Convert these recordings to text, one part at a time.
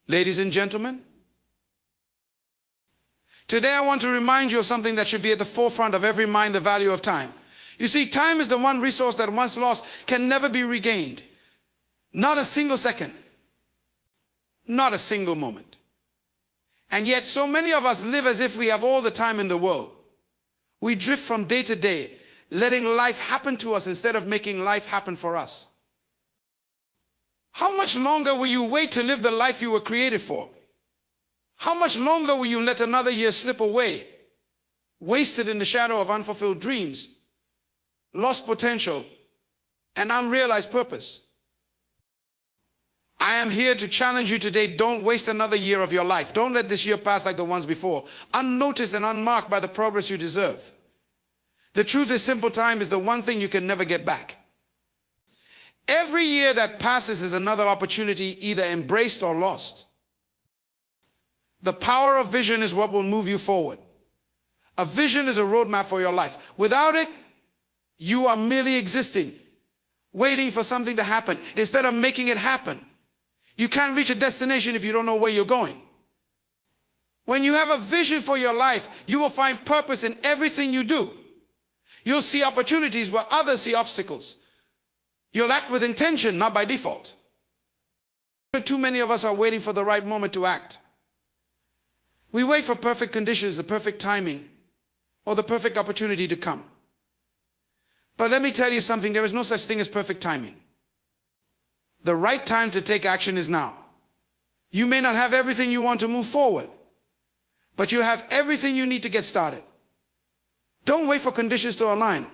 Ladies and gentlemen, today I want to remind you of something that should be at the forefront of every mind: the value of time. You see, time is the one resource that once lost can never be regained. Not a single second. Not a single moment. And yet so many of us live as if we have all the time in the world. We drift from day to day, letting life happen to us instead of making life happen for us. How much longer will you wait to live the life you were created for? How much longer will you let another year slip away, wasted in the shadow of unfulfilled dreams, lost potential, and unrealized purpose? I am here to challenge you today. Don't waste another year of your life. Don't let this year pass like the ones before, unnoticed and unmarked by the progress you deserve. The truth is, simple: time is the one thing you can never get back. Every year that passes is another opportunity, either embraced or lost. The power of vision is what will move you forward. A vision is a roadmap for your life. Without it, you are merely existing, waiting for something to happen instead of making it happen. You can't reach a destination if you don't know where you're going. When you have a vision for your life, you will find purpose in everything you do. You'll see opportunities where others see obstacles. You'll act with intention, not by default. Too many of us are waiting for the right moment to act. We wait for perfect conditions, the perfect timing, or the perfect opportunity to come. But let me tell you something: there is no such thing as perfect timing. The right time to take action is now. You may not have everything you want to move forward, but you have everything you need to get started. Don't wait for conditions to align.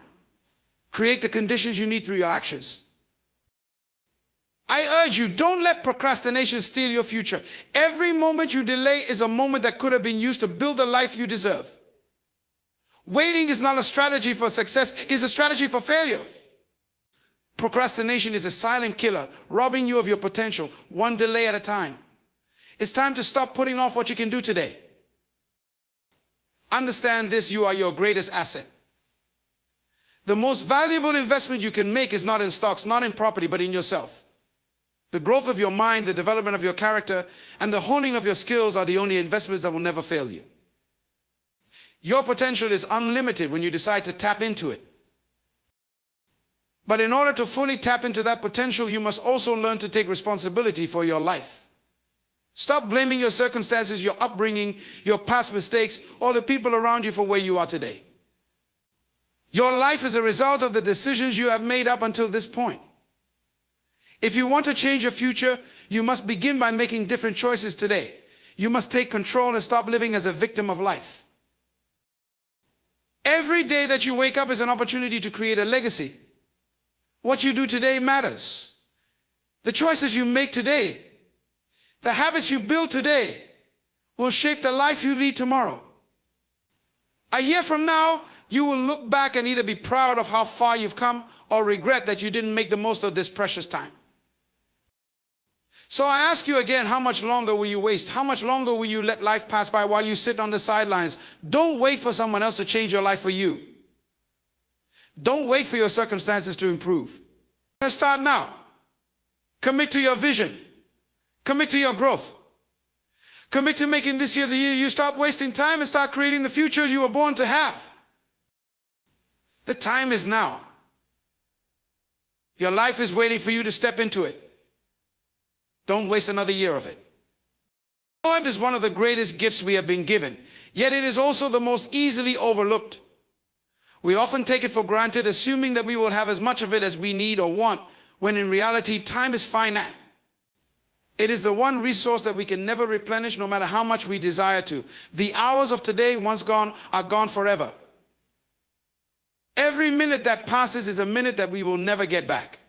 Create the conditions you need through your actions. I urge you, don't let procrastination steal your future. Every moment you delay is a moment that could have been used to build the life you deserve. Waiting is not a strategy for success, it's a strategy for failure. Procrastination is a silent killer, robbing you of your potential, one delay at a time. It's time to stop putting off what you can do today. Understand this: you are your greatest asset. The most valuable investment you can make is not in stocks, not in property, but in yourself. The growth of your mind, the development of your character, and the honing of your skills are the only investments that will never fail you. Your potential is unlimited when you decide to tap into it. But in order to fully tap into that potential, you must also learn to take responsibility for your life. Stop blaming your circumstances, your upbringing, your past mistakes, or the people around you for where you are today. Your life is a result of the decisions you have made up until this point. If you want to change your future, you must begin by making different choices today. You must take control and stop living as a victim of life. Every day that you wake up is an opportunity to create a legacy. What you do today matters. The choices you make today, the habits you build today, will shape the life you lead tomorrow. A year from now, you will look back and either be proud of how far you've come or regret that you didn't make the most of this precious time. So I ask you again, how much longer will you waste? How much longer will you let life pass by while you sit on the sidelines? Don't wait for someone else to change your life for you. Don't wait for your circumstances to improve. Let's start now. Commit to your vision. Commit to your growth. Commit to making this year the year you stop wasting time and start creating the future you were born to have. The time is now. Your life is waiting for you to step into it. Don't waste another year of it. Time is one of the greatest gifts we have been given, yet it is also the most easily overlooked. We often take it for granted, assuming that we will have as much of it as we need or want, when in reality, time is finite. It is the one resource that we can never replenish, no matter how much we desire to. The hours of today, once gone, are gone forever. Every minute that passes is a minute that we will never get back.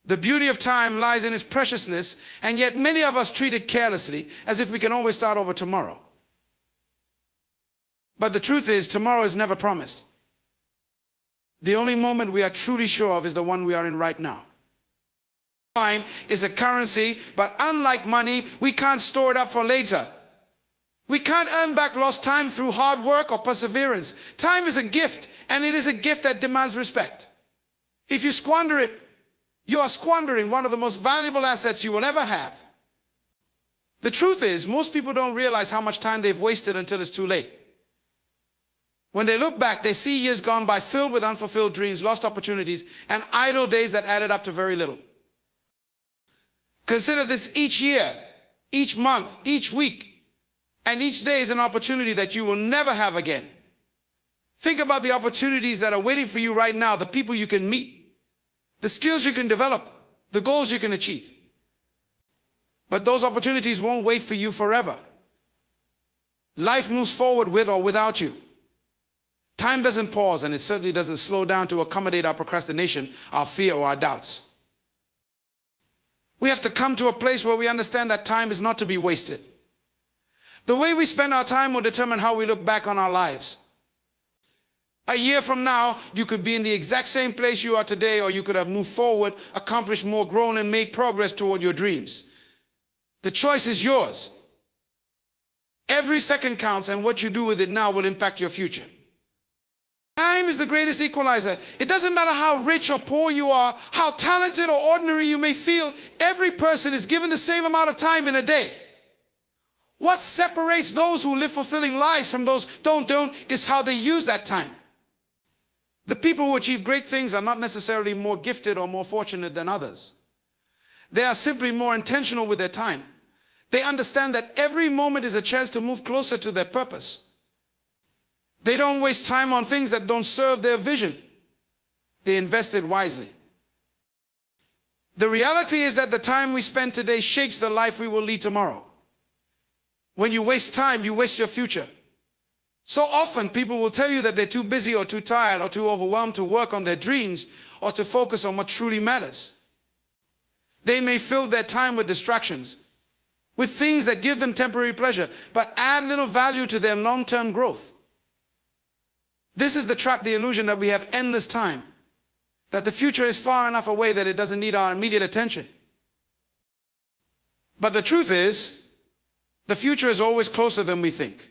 The beauty of time lies in its preciousness, and yet many of us treat it carelessly, as if we can always start over tomorrow. But the truth is, tomorrow is never promised. The only moment we are truly sure of is the one we are in right now. Time is a currency, but unlike money, we can't store it up for later. We can't earn back lost time through hard work or perseverance. Time is a gift, and it is a gift that demands respect. If you squander it, you are squandering one of the most valuable assets you will ever have. The truth is, most people don't realize how much time they've wasted until it's too late. When they look back, they see years gone by filled with unfulfilled dreams, lost opportunities, and idle days that added up to very little. Consider this: each year, each month, each week, and each day is an opportunity that you will never have again. Think about the opportunities that are waiting for you right now, the people you can meet, the skills you can develop, the goals you can achieve. But those opportunities won't wait for you forever. Life moves forward with or without you. Time doesn't pause, and it certainly doesn't slow down to accommodate our procrastination, our fear, or our doubts. We have to come to a place where we understand that time is not to be wasted. The way we spend our time will determine how we look back on our lives. A year from now, you could be in the exact same place you are today, or you could have moved forward, accomplished more, grown, and made progress toward your dreams. The choice is yours. Every second counts, and what you do with it now will impact your future. Time is the greatest equalizer. It doesn't matter how rich or poor you are, how talented or ordinary you may feel, every person is given the same amount of time in a day. What separates those who live fulfilling lives from those who don't is how they use that time. The people who achieve great things are not necessarily more gifted or more fortunate than others. They are simply more intentional with their time. They understand that every moment is a chance to move closer to their purpose. They don't waste time on things that don't serve their vision. They invest it wisely. The reality is that the time we spend today shapes the life we will lead tomorrow. When you waste time, you waste your future. So often people will tell you that they're too busy or too tired or too overwhelmed to work on their dreams or to focus on what truly matters. They may fill their time with distractions, with things that give them temporary pleasure, but add little value to their long-term growth. This is the trap, the illusion that we have endless time, that the future is far enough away that it doesn't need our immediate attention. But the truth is, the future is always closer than we think.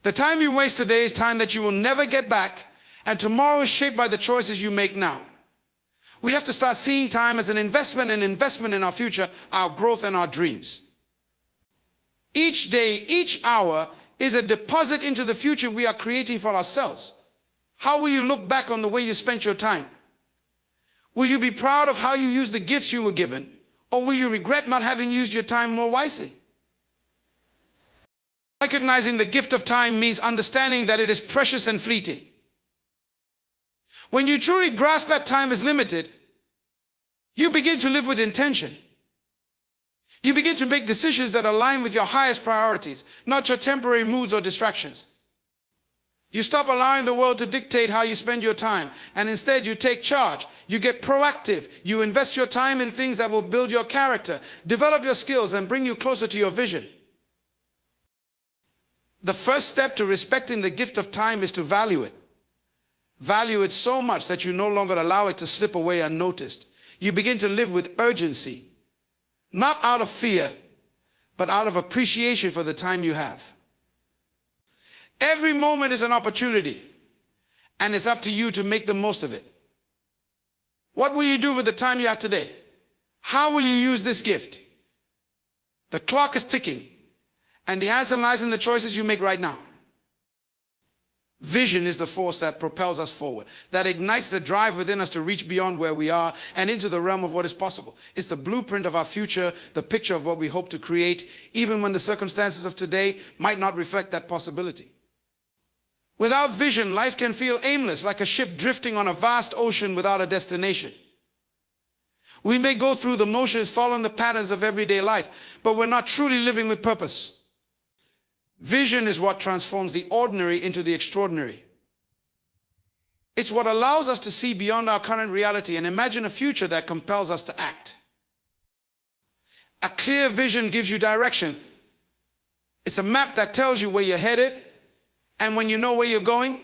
The time you waste today is time that you will never get back, and tomorrow is shaped by the choices you make now. We have to start seeing time as an investment in our future, our growth, and our dreams. Each day, each hour is a deposit into the future we are creating for ourselves. How will you look back on the way you spent your time? Will you be proud of how you used the gifts you were given, or will you regret not having used your time more wisely? Recognizing the gift of time means understanding that it is precious and fleeting. When you truly grasp that time is limited, you begin to live with intention. You begin to make decisions that align with your highest priorities, not your temporary moods or distractions. You stop allowing the world to dictate how you spend your time, and instead you take charge. You get proactive. You invest your time in things that will build your character, develop your skills, and bring you closer to your vision. The first step to respecting the gift of time is to value it. Value it so much that you no longer allow it to slip away unnoticed. You begin to live with urgency. Not out of fear, but out of appreciation for the time you have. Every moment is an opportunity, and it's up to you to make the most of it. What will you do with the time you have today? How will you use this gift? The clock is ticking, and the answer lies in the choices you make right now. Vision is the force that propels us forward, that ignites the drive within us to reach beyond where we are and into the realm of what is possible. It's the blueprint of our future, the picture of what we hope to create, even when the circumstances of today might not reflect that possibility. Without vision, life can feel aimless, like a ship drifting on a vast ocean without a destination. We may go through the motions, following the patterns of everyday life, but we're not truly living with purpose. Vision is what transforms the ordinary into the extraordinary. It's what allows us to see beyond our current reality and imagine a future that compels us to act. A clear vision gives you direction. It's a map that tells you where you're headed, and when you know where you're going,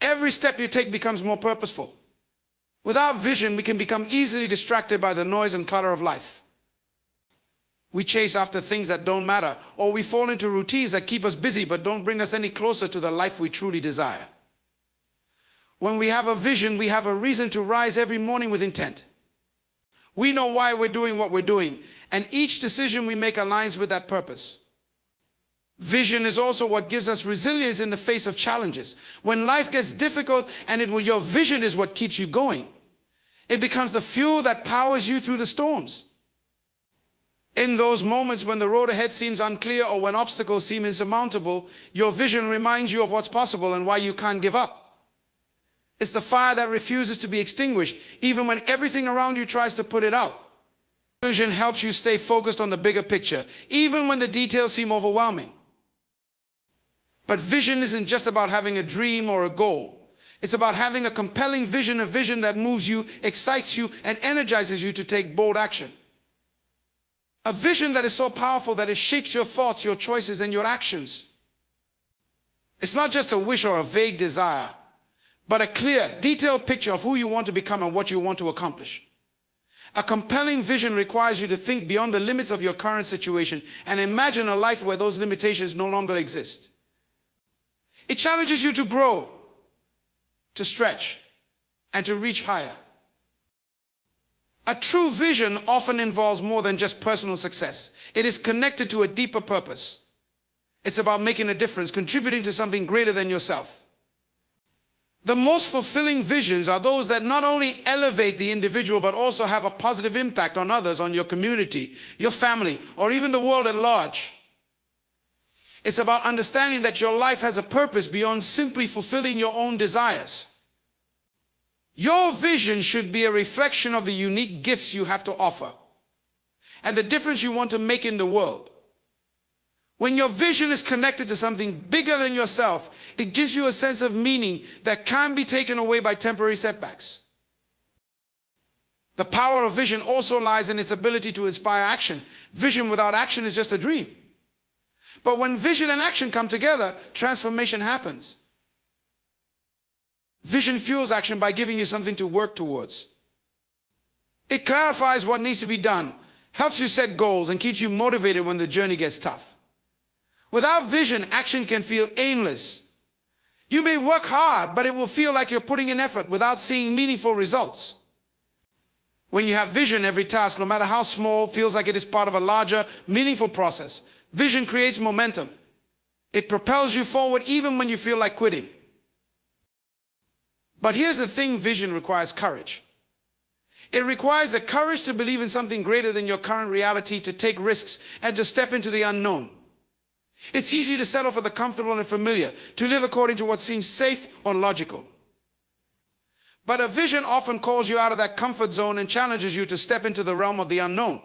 every step you take becomes more purposeful. Without vision, we can become easily distracted by the noise and clutter of life. We chase after things that don't matter, or we fall into routines that keep us busy but don't bring us any closer to the life we truly desire. When we have a vision, we have a reason to rise every morning with intent. We know why we're doing what we're doing, and each decision we make aligns with that purpose. Vision is also what gives us resilience in the face of challenges. When life gets difficult and your vision is what keeps you going, it becomes the fuel that powers you through the storms. In those moments when the road ahead seems unclear or when obstacles seem insurmountable, your vision reminds you of what's possible and why you can't give up. It's the fire that refuses to be extinguished, even when everything around you tries to put it out. Vision helps you stay focused on the bigger picture, even when the details seem overwhelming. But vision isn't just about having a dream or a goal. It's about having a compelling vision, a vision that moves you, excites you, and energizes you to take bold action. A vision that is so powerful that it shapes your thoughts, your choices, and your actions. It's not just a wish or a vague desire, but a clear, detailed picture of who you want to become and what you want to accomplish. A compelling vision requires you to think beyond the limits of your current situation and imagine a life where those limitations no longer exist. It challenges you to grow, to stretch, and to reach higher. A true vision often involves more than just personal success. It is connected to a deeper purpose. It's about making a difference, contributing to something greater than yourself. The most fulfilling visions are those that not only elevate the individual, but also have a positive impact on others, on your community, your family, or even the world at large. It's about understanding that your life has a purpose beyond simply fulfilling your own desires. Your vision should be a reflection of the unique gifts you have to offer and the difference you want to make in the world. When your vision is connected to something bigger than yourself, it gives you a sense of meaning that can't be taken away by temporary setbacks. The power of vision also lies in its ability to inspire action. Vision without action is just a dream. But when vision and action come together, transformation happens. Vision fuels action by giving you something to work towards. It clarifies what needs to be done, helps you set goals, and keeps you motivated when the journey gets tough. Without vision, action can feel aimless. You may work hard, but it will feel like you're putting in effort without seeing meaningful results. When you have vision, every task, no matter how small, feels like it is part of a larger, meaningful process. Vision creates momentum. It propels you forward even when you feel like quitting. But here's the thing, vision requires courage. It requires the courage to believe in something greater than your current reality, to take risks, and to step into the unknown. It's easy to settle for the comfortable and familiar, to live according to what seems safe or logical. But a vision often calls you out of that comfort zone and challenges you to step into the realm of the unknown.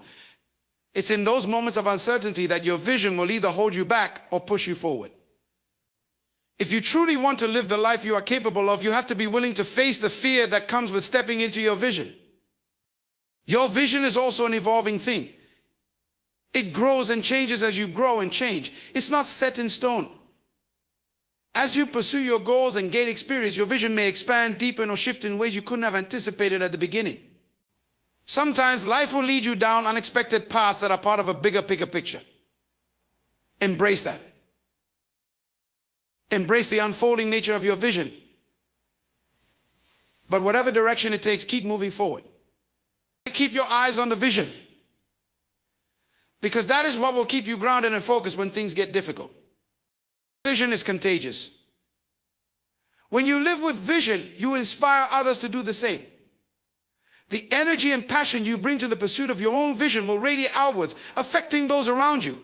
It's in those moments of uncertainty that your vision will either hold you back or push you forward. If you truly want to live the life you are capable of, you have to be willing to face the fear that comes with stepping into your vision. Your vision is also an evolving thing. It grows and changes as you grow and change. It's not set in stone. As you pursue your goals and gain experience, your vision may expand, deepen, or shift in ways you couldn't have anticipated at the beginning. Sometimes life will lead you down unexpected paths that are part of a bigger picture. Embrace that. Embrace the unfolding nature of your vision. But whatever direction it takes, keep moving forward. Keep your eyes on the vision, because that is what will keep you grounded and focused when things get difficult. Vision is contagious. When you live with vision, you inspire others to do the same. The energy and passion you bring to the pursuit of your own vision will radiate outwards, affecting those around you.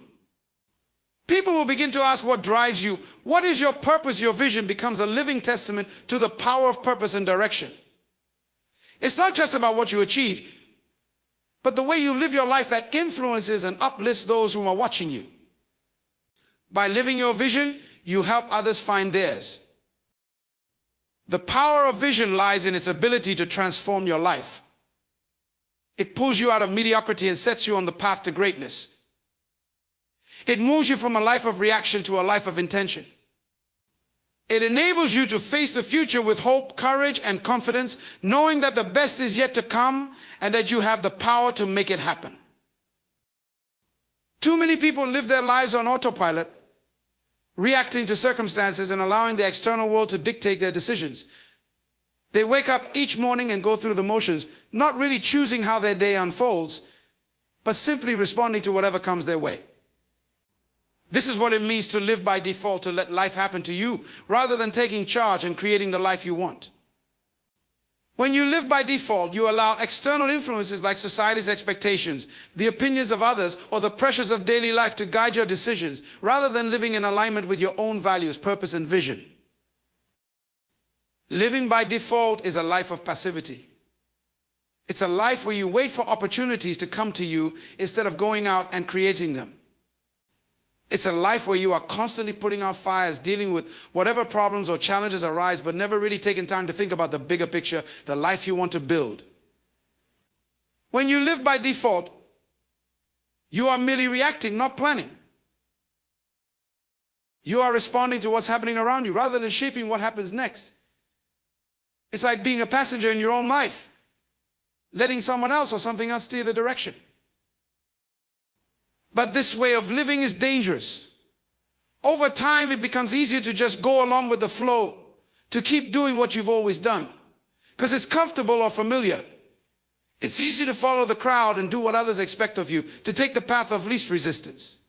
People will begin to ask what drives you. What is your purpose? Your vision becomes a living testament to the power of purpose and direction. It's not just about what you achieve, but the way you live your life that influences and uplifts those who are watching you. By living your vision, you help others find theirs. The power of vision lies in its ability to transform your life. It pulls you out of mediocrity and sets you on the path to greatness. It moves you from a life of reaction to a life of intention. It enables you to face the future with hope, courage, and confidence, knowing that the best is yet to come and that you have the power to make it happen. Too many people live their lives on autopilot, reacting to circumstances and allowing the external world to dictate their decisions. They wake up each morning and go through the motions, not really choosing how their day unfolds. but simply responding to whatever comes their way. This is what it means to live by default, to let life happen to you, rather than taking charge and creating the life you want. When you live by default, you allow external influences like society's expectations, the opinions of others, or the pressures of daily life to guide your decisions, rather than living in alignment with your own values, purpose, and vision. Living by default is a life of passivity. It's a life where you wait for opportunities to come to you instead of going out and creating them. It's a life where you are constantly putting out fires, dealing with whatever problems or challenges arise, but never really taking time to think about the bigger picture, the life you want to build. When you live by default, you are merely reacting, not planning. You are responding to what's happening around you rather than shaping what happens next. It's like being a passenger in your own life, letting someone else or something else steer the direction. But this way of living is dangerous. Over time, it becomes easier to just go along with the flow, to keep doing what you've always done, because it's comfortable or familiar. It's easy to follow the crowd and do what others expect of you, to take the path of least resistance.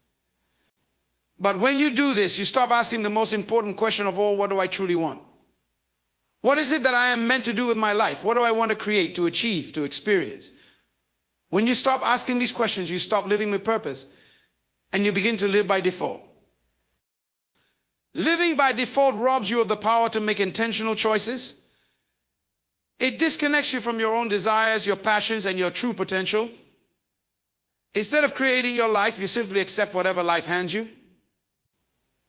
But when you do this, you stop asking the most important question of all: what do I truly want? What is it that I am meant to do with my life? What do I want to create, to achieve, to experience? When you stop asking these questions, you stop living with purpose, and you begin to live by default. Living by default robs you of the power to make intentional choices. It disconnects you from your own desires, your passions, and your true potential. Instead of creating your life, you simply accept whatever life hands you.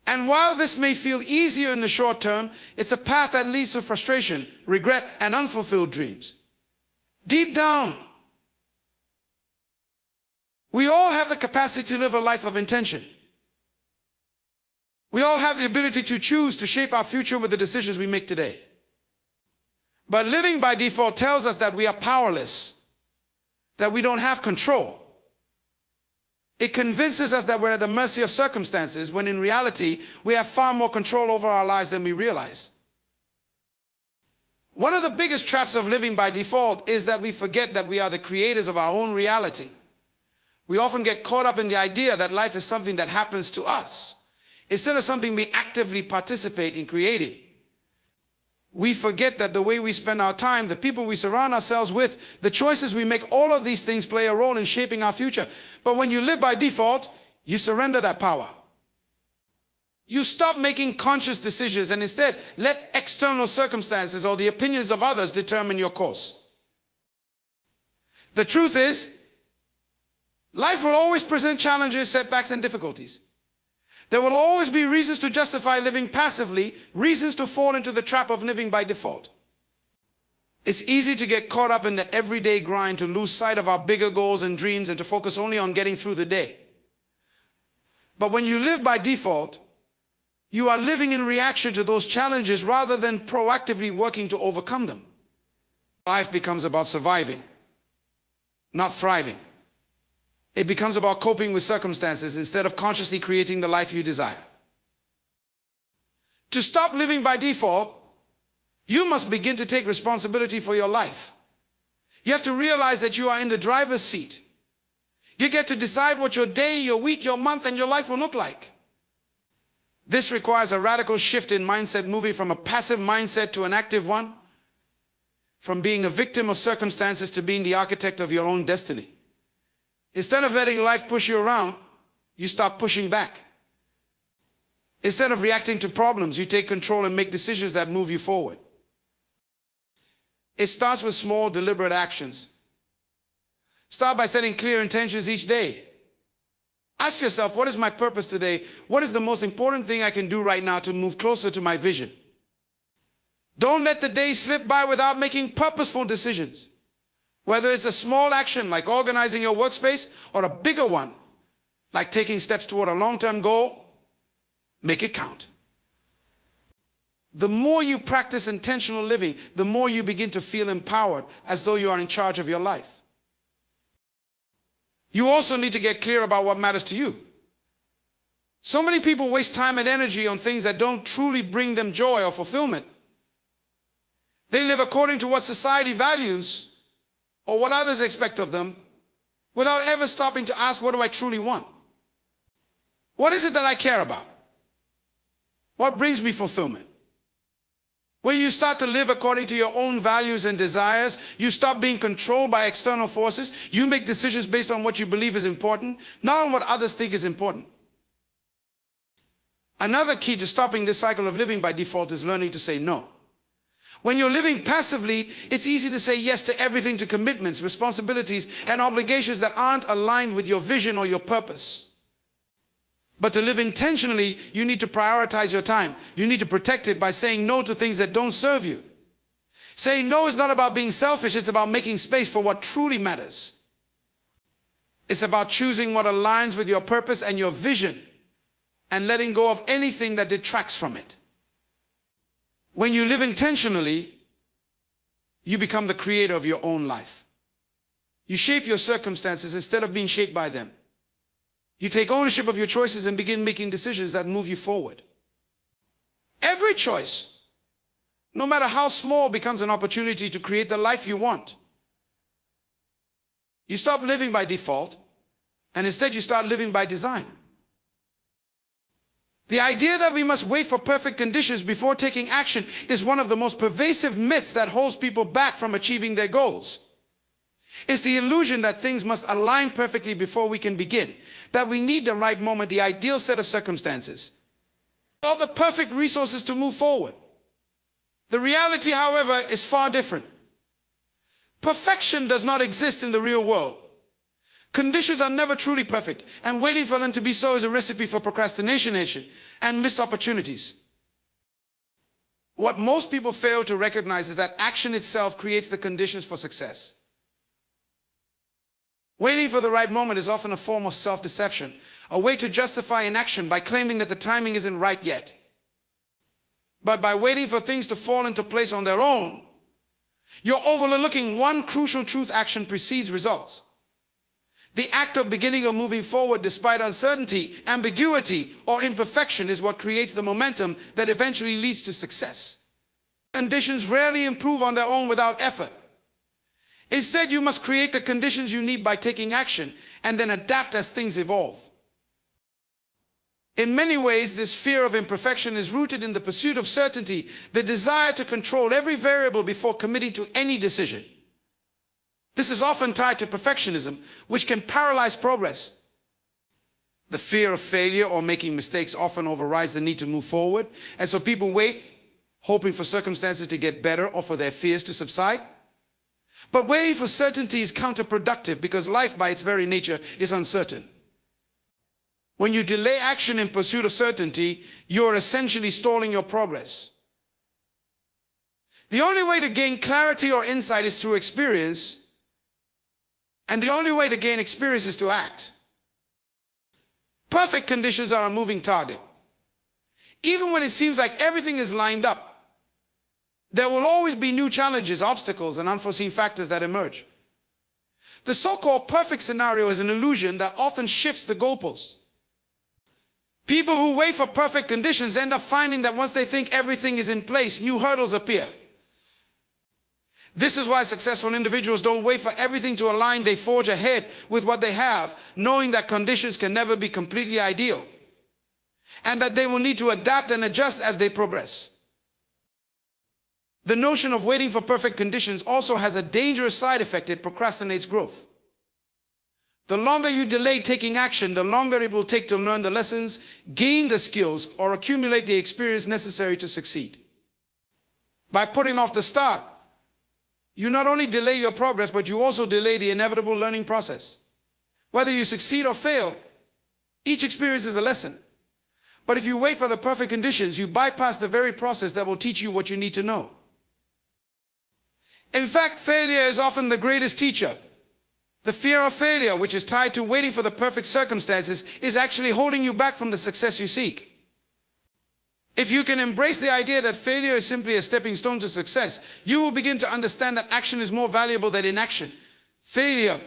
And while this may feel easier in the short term, it's a path that leads to frustration, regret, and unfulfilled dreams. Deep down, we all have the capacity to live a life of intention. We all have the ability to choose to shape our future with the decisions we make today. But living by default tells us that we are powerless, that we don't have control. It convinces us that we're at the mercy of circumstances, when in reality, we have far more control over our lives than we realize. One of the biggest traps of living by default is that we forget that we are the creators of our own reality. We often get caught up in the idea that life is something that happens to us, instead of something we actively participate in creating. We forget that the way we spend our time, the people we surround ourselves with, the choices we make, all of these things play a role in shaping our future. But when you live by default, you surrender that power. You stop making conscious decisions and instead let external circumstances or the opinions of others determine your course. The truth is, life will always present challenges, setbacks, and difficulties. There will always be reasons to justify living passively, reasons to fall into the trap of living by default. It's easy to get caught up in the everyday grind, to lose sight of our bigger goals and dreams, and to focus only on getting through the day. But when you live by default, you are living in reaction to those challenges rather than proactively working to overcome them. Life becomes about surviving, not thriving. It becomes about coping with circumstances instead of consciously creating the life you desire. To stop living by default, you must begin to take responsibility for your life. You have to realize that you are in the driver's seat. You get to decide what your day, your week, your month, and your life will look like. This requires a radical shift in mindset, moving from a passive mindset to an active one, from being a victim of circumstances to being the architect of your own destiny. Instead of letting life push you around, you start pushing back. Instead of reacting to problems, you take control and make decisions that move you forward. It starts with small, deliberate actions. Start by setting clear intentions each day. Ask yourself, what is my purpose today? What is the most important thing I can do right now to move closer to my vision? Don't let the day slip by without making purposeful decisions. Whether it's a small action like organizing your workspace or a bigger one like taking steps toward a long-term goal, make it count. The more you practice intentional living, the more you begin to feel empowered, as though you are in charge of your life. You also need to get clear about what matters to you. So many people waste time and energy on things that don't truly bring them joy or fulfillment. They live according to what society values or what others expect of them, without ever stopping to ask, what do I truly want? What is it that I care about? What brings me fulfillment? When you start to live according to your own values and desires, you stop being controlled by external forces. You make decisions based on what you believe is important, not on what others think is important. Another key to stopping this cycle of living by default is learning to say no. When you're living passively, it's easy to say yes to everything, to commitments, responsibilities, and obligations that aren't aligned with your vision or your purpose. But to live intentionally, you need to prioritize your time. You need to protect it by saying no to things that don't serve you. Saying no is not about being selfish, it's about making space for what truly matters. It's about choosing what aligns with your purpose and your vision, and letting go of anything that detracts from it. When you live intentionally, you become the creator of your own life. You shape your circumstances instead of being shaped by them. You take ownership of your choices and begin making decisions that move you forward. Every choice, no matter how small, becomes an opportunity to create the life you want. You stop living by default, and instead you start living by design. The idea that we must wait for perfect conditions before taking action is one of the most pervasive myths that holds people back from achieving their goals. It's the illusion that things must align perfectly before we can begin, that we need the right moment, the ideal set of circumstances, all the perfect resources to move forward. The reality, however, is far different. Perfection does not exist in the real world. Conditions are never truly perfect, and waiting for them to be so is a recipe for procrastination and missed opportunities. What most people fail to recognize is that action itself creates the conditions for success. Waiting for the right moment is often a form of self-deception, a way to justify inaction by claiming that the timing isn't right yet. But by waiting for things to fall into place on their own, you're overlooking one crucial truth: action precedes results. The act of beginning or moving forward despite uncertainty, ambiguity, or imperfection is what creates the momentum that eventually leads to success. Conditions rarely improve on their own without effort. Instead, you must create the conditions you need by taking action and then adapt as things evolve. In many ways, this fear of imperfection is rooted in the pursuit of certainty, the desire to control every variable before committing to any decision. This is often tied to perfectionism, which can paralyze progress. The fear of failure or making mistakes often overrides the need to move forward, and so people wait, hoping for circumstances to get better or for their fears to subside. But waiting for certainty is counterproductive because life by its very nature is uncertain. When you delay action in pursuit of certainty, you're essentially stalling your progress. The only way to gain clarity or insight is through experience, and the only way to gain experience is to act. Perfect conditions are a moving target. Even when it seems like everything is lined up, there will always be new challenges, obstacles, and unforeseen factors that emerge. The so-called perfect scenario is an illusion that often shifts the goalposts. People who wait for perfect conditions end up finding that once they think everything is in place, new hurdles appear. This is why successful individuals don't wait for everything to align. They forge ahead with what they have, knowing that conditions can never be completely ideal, and that they will need to adapt and adjust as they progress. The notion of waiting for perfect conditions also has a dangerous side effect: it procrastinates growth. The longer you delay taking action, the longer it will take to learn the lessons, gain the skills, or accumulate the experience necessary to succeed. By putting off the start, you not only delay your progress, but you also delay the inevitable learning process. Whether you succeed or fail, each experience is a lesson. But if you wait for the perfect conditions, you bypass the very process that will teach you what you need to know. In fact, failure is often the greatest teacher. The fear of failure, which is tied to waiting for the perfect circumstances, is actually holding you back from the success you seek. If you can embrace the idea that failure is simply a stepping stone to success, you will begin to understand that action is more valuable than inaction. Failure,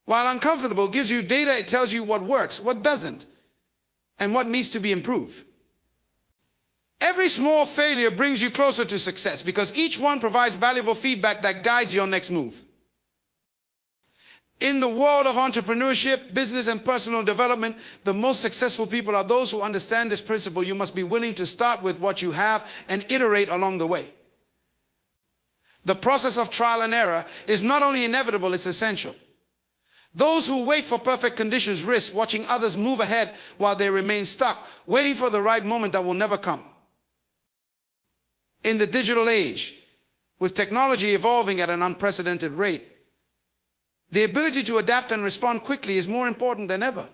while uncomfortable, gives you data. It tells you what works, what doesn't, and what needs to be improved. Every small failure brings you closer to success because each one provides valuable feedback that guides your next move. In the world of entrepreneurship, business, and personal development, the most successful people are those who understand this principle. You must be willing to start with what you have and iterate along the way. The process of trial and error is not only inevitable, it's essential. Those who wait for perfect conditions risk watching others move ahead while they remain stuck, waiting for the right moment that will never come. In the digital age, with technology evolving at an unprecedented rate, the ability to adapt and respond quickly is more important than ever.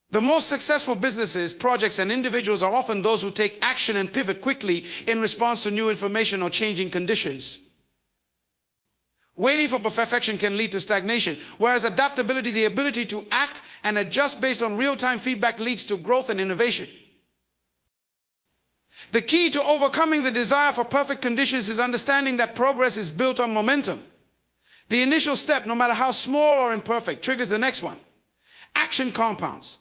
The most successful businesses, projects, and individuals are often those who take action and pivot quickly in response to new information or changing conditions. Waiting for perfection can lead to stagnation, whereas adaptability, the ability to act and adjust based on real-time feedback, leads to growth and innovation. The key to overcoming the desire for perfect conditions is understanding that progress is built on momentum. The initial step, no matter how small or imperfect, triggers the next one. Action compounds.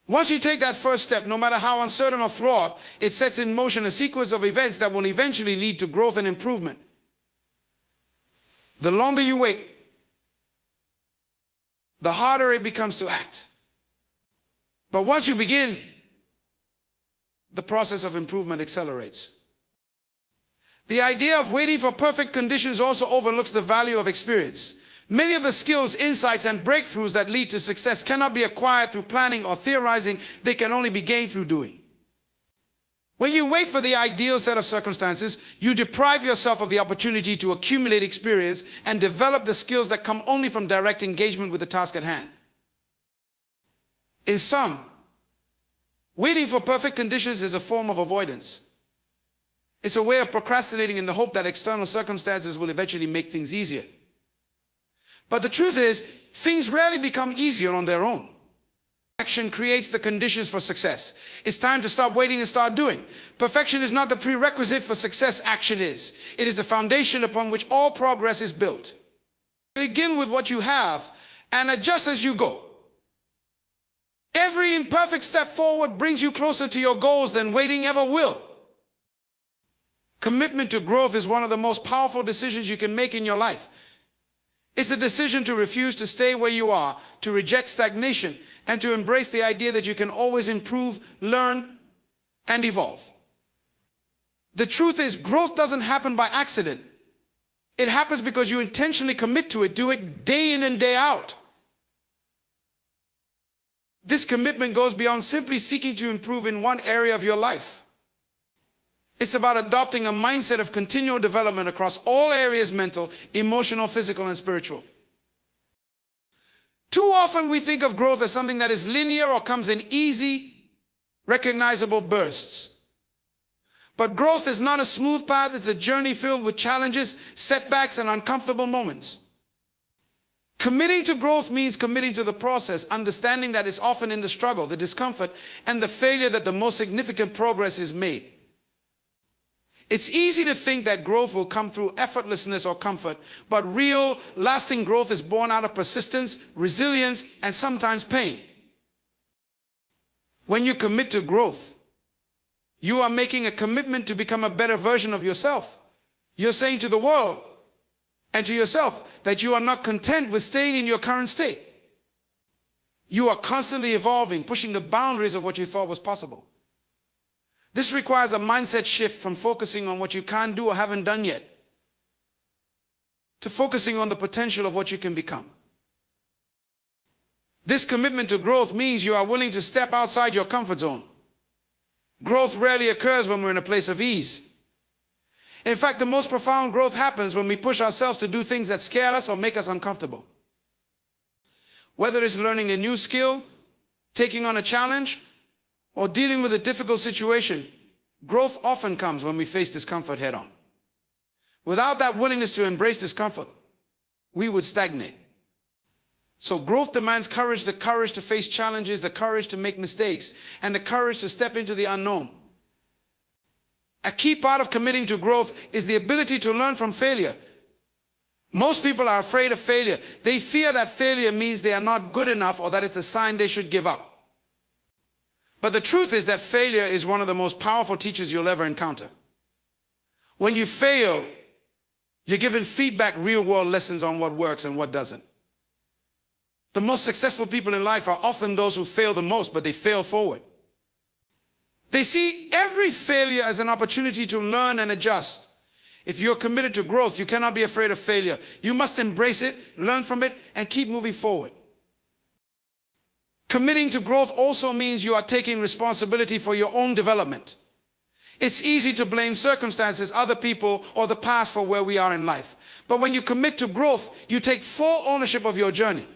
Once you take that first step, no matter how uncertain or flawed, it sets in motion a sequence of events that will eventually lead to growth and improvement. The longer you wait, the harder it becomes to act. But once you begin, the process of improvement accelerates. The idea of waiting for perfect conditions also overlooks the value of experience. Many of the skills, insights, and breakthroughs that lead to success cannot be acquired through planning or theorizing. They can only be gained through doing. When you wait for the ideal set of circumstances, you deprive yourself of the opportunity to accumulate experience and develop the skills that come only from direct engagement with the task at hand. In sum, waiting for perfect conditions is a form of avoidance. It's a way of procrastinating in the hope that external circumstances will eventually make things easier. But the truth is, things rarely become easier on their own. Action creates the conditions for success. It's time to stop waiting and start doing. Perfection is not the prerequisite for success, action is. It is the foundation upon which all progress is built. Begin with what you have and adjust as you go. Every imperfect step forward brings you closer to your goals than waiting ever will. Commitment to growth is one of the most powerful decisions you can make in your life. It's a decision to refuse to stay where you are, to reject stagnation, and to embrace the idea that you can always improve, learn, and evolve. The truth is, growth doesn't happen by accident. It happens because you intentionally commit to it, do it day in and day out. This commitment goes beyond simply seeking to improve in one area of your life. It's about adopting a mindset of continual development across all areas: mental, emotional, physical, and spiritual. Too often we think of growth as something that is linear or comes in easy, recognizable bursts. But growth is not a smooth path. It's a journey filled with challenges, setbacks, and uncomfortable moments. Committing to growth means committing to the process, understanding that it's often in the struggle, the discomfort, and the failure that the most significant progress is made. It's easy to think that growth will come through effortlessness or comfort, but real, lasting growth is born out of persistence, resilience, and sometimes pain. When you commit to growth, you are making a commitment to become a better version of yourself. You're saying to the world and to yourself that you are not content with staying in your current state. You are constantly evolving, pushing the boundaries of what you thought was possible. This requires a mindset shift from focusing on what you can't do or haven't done yet to focusing on the potential of what you can become. This commitment to growth means you are willing to step outside your comfort zone. Growth rarely occurs when we're in a place of ease. In fact, the most profound growth happens when we push ourselves to do things that scare us or make us uncomfortable. Whether it's learning a new skill, taking on a challenge, or dealing with a difficult situation, growth often comes when we face discomfort head on. Without that willingness to embrace discomfort, we would stagnate. So growth demands courage, the courage to face challenges, the courage to make mistakes, and the courage to step into the unknown. A key part of committing to growth is the ability to learn from failure. Most people are afraid of failure. They fear that failure means they are not good enough or that it's a sign they should give up. But the truth is that failure is one of the most powerful teachers you'll ever encounter. When you fail, You're given feedback, real-world lessons on what works and what doesn't. The most successful people in life are often those who fail the most, but they fail forward. They see every failure as an opportunity to learn and adjust. If you're committed to growth, you cannot be afraid of failure. You must embrace it, learn from it, and keep moving forward. Committing to growth also means you are taking responsibility for your own development. It's easy to blame circumstances, other people, or the past for where we are in life. But when you commit to growth, you take full ownership of your journey.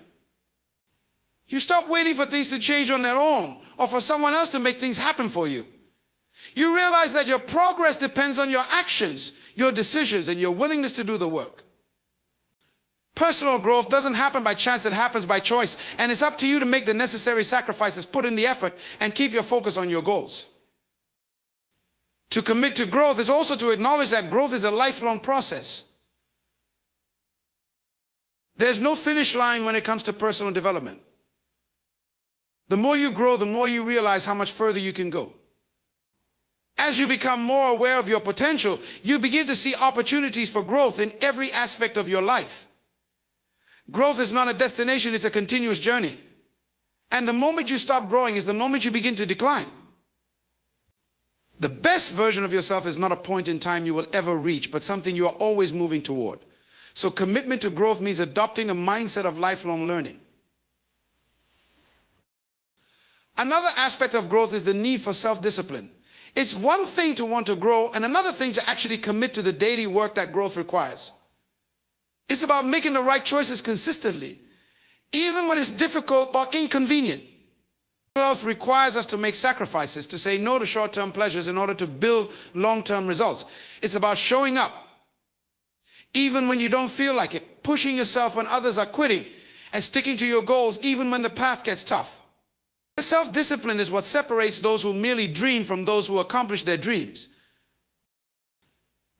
You stop waiting for things to change on their own or for someone else to make things happen for you. You realize that your progress depends on your actions, your decisions, and your willingness to do the work. Personal growth doesn't happen by chance, it happens by choice. And it's up to you to make the necessary sacrifices, put in the effort, and keep your focus on your goals. To commit to growth is also to acknowledge that growth is a lifelong process. There's no finish line when it comes to personal development. The more you grow, the more you realize how much further you can go. As you become more aware of your potential, you begin to see opportunities for growth in every aspect of your life. Growth is not a destination, it's a continuous journey. And the moment you stop growing is the moment you begin to decline. The best version of yourself is not a point in time you will ever reach, but something you are always moving toward. So commitment to growth means adopting a mindset of lifelong learning. Another aspect of growth is the need for self-discipline. It's one thing to want to grow and another thing to actually commit to the daily work that growth requires. It's about making the right choices consistently, even when it's difficult or inconvenient. Growth requires us to make sacrifices, to say no to short-term pleasures in order to build long-term results. It's about showing up, even when you don't feel like it, pushing yourself when others are quitting, and sticking to your goals even when the path gets tough. Self-discipline is what separates those who merely dream from those who accomplish their dreams.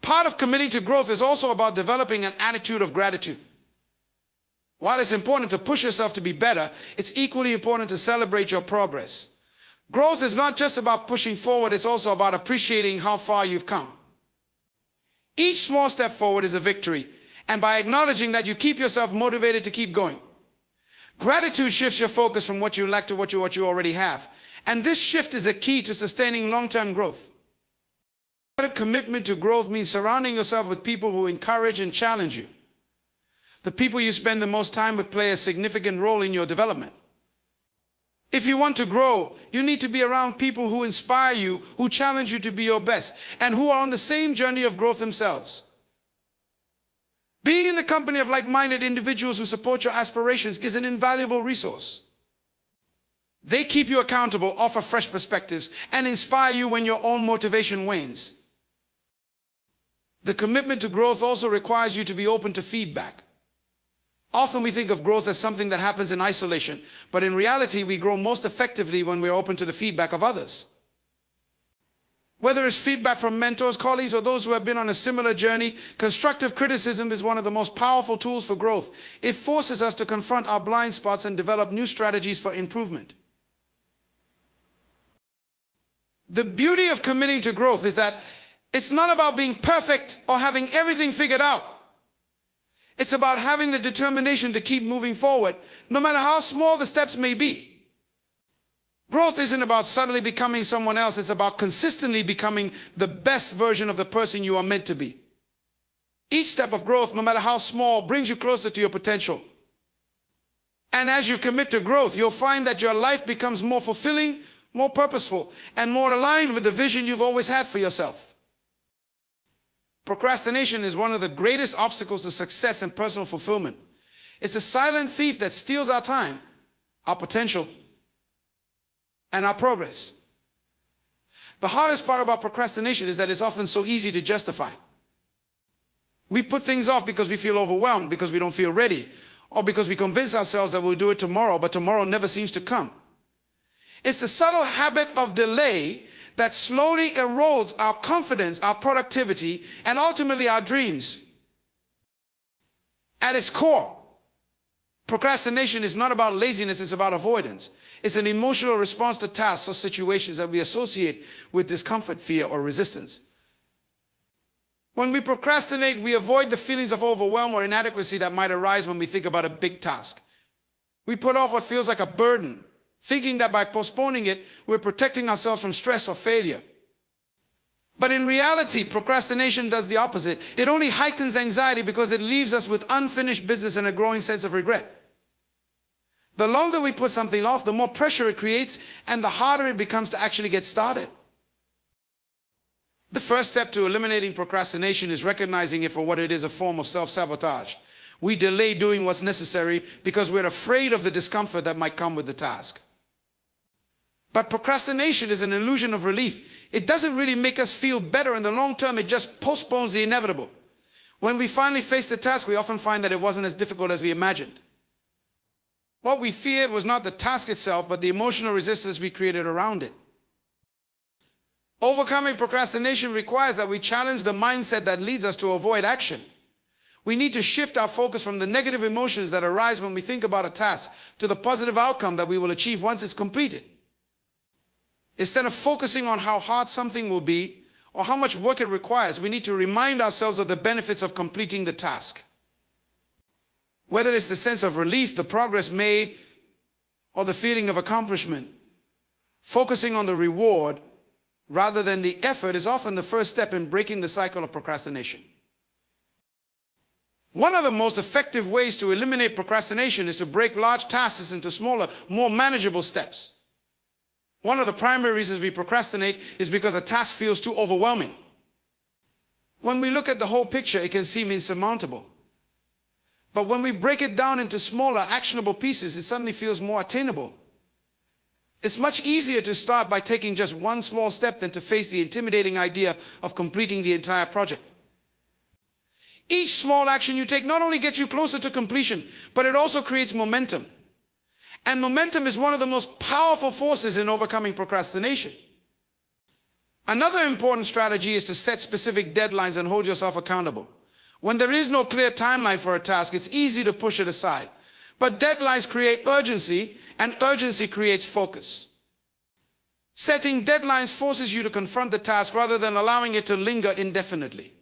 Part of committing to growth is also about developing an attitude of gratitude. While it's important to push yourself to be better, it's equally important to celebrate your progress. Growth is not just about pushing forward, it's also about appreciating how far you've come. Each small step forward is a victory, and by acknowledging that, you keep yourself motivated to keep going. Gratitude shifts your focus from what you lack to what you already have. And this shift is a key to sustaining long-term growth. Commitment to growth means surrounding yourself with people who encourage and challenge you. The people you spend the most time with play a significant role in your development. If you want to grow, you need to be around people who inspire you, who challenge you to be your best, and who are on the same journey of growth themselves. Being in the company of like-minded individuals who support your aspirations is an invaluable resource. They keep you accountable, offer fresh perspectives, and inspire you when your own motivation wanes. The commitment to growth also requires you to be open to feedback. Often we think of growth as something that happens in isolation, but in reality we grow most effectively when we're open to the feedback of others. Whether it's feedback from mentors, colleagues, or those who have been on a similar journey, constructive criticism is one of the most powerful tools for growth. It forces us to confront our blind spots and develop new strategies for improvement. The beauty of committing to growth is that it's not about being perfect or having everything figured out. It's about having the determination to keep moving forward, no matter how small the steps may be. Growth isn't about suddenly becoming someone else, it's about consistently becoming the best version of the person you are meant to be. Each step of growth, no matter how small, brings you closer to your potential. And as you commit to growth, you'll find that your life becomes more fulfilling, more purposeful, and more aligned with the vision you've always had for yourself. Procrastination is one of the greatest obstacles to success and personal fulfillment. It's a silent thief that steals our time, our potential, and our progress. The hardest part about procrastination is that it's often so easy to justify. We put things off because we feel overwhelmed, because we don't feel ready, or because we convince ourselves that we'll do it tomorrow, but tomorrow never seems to come. It's the subtle habit of delay that slowly erodes our confidence, our productivity, and ultimately our dreams. At its core, procrastination is not about laziness, it's about avoidance. It's an emotional response to tasks or situations that we associate with discomfort, fear, or resistance. When we procrastinate, we avoid the feelings of overwhelm or inadequacy that might arise when we think about a big task. We put off what feels like a burden, thinking that by postponing it, we're protecting ourselves from stress or failure. But in reality, procrastination does the opposite. It only heightens anxiety because it leaves us with unfinished business and a growing sense of regret. The longer we put something off, the more pressure it creates and the harder it becomes to actually get started. The first step to eliminating procrastination is recognizing it for what it is, a form of self-sabotage. We delay doing what's necessary because we're afraid of the discomfort that might come with the task. But procrastination is an illusion of relief. It doesn't really make us feel better in the long term. It just postpones the inevitable. When we finally face the task, we often find that it wasn't as difficult as we imagined. What we feared was not the task itself, but the emotional resistance we created around it. Overcoming procrastination requires that we challenge the mindset that leads us to avoid action. We need to shift our focus from the negative emotions that arise when we think about a task to the positive outcome that we will achieve once it's completed. Instead of focusing on how hard something will be or how much work it requires, we need to remind ourselves of the benefits of completing the task. Whether it's the sense of relief, the progress made, or the feeling of accomplishment, focusing on the reward rather than the effort is often the first step in breaking the cycle of procrastination. One of the most effective ways to eliminate procrastination is to break large tasks into smaller, more manageable steps. One of the primary reasons we procrastinate is because a task feels too overwhelming. When we look at the whole picture, it can seem insurmountable. But when we break it down into smaller, actionable pieces, it suddenly feels more attainable. It's much easier to start by taking just one small step than to face the intimidating idea of completing the entire project. Each small action you take not only gets you closer to completion, but it also creates momentum. And momentum is one of the most powerful forces in overcoming procrastination. Another important strategy is to set specific deadlines and hold yourself accountable. When there is no clear timeline for a task, it's easy to push it aside. But deadlines create urgency, and urgency creates focus. Setting deadlines forces you to confront the task rather than allowing it to linger indefinitely.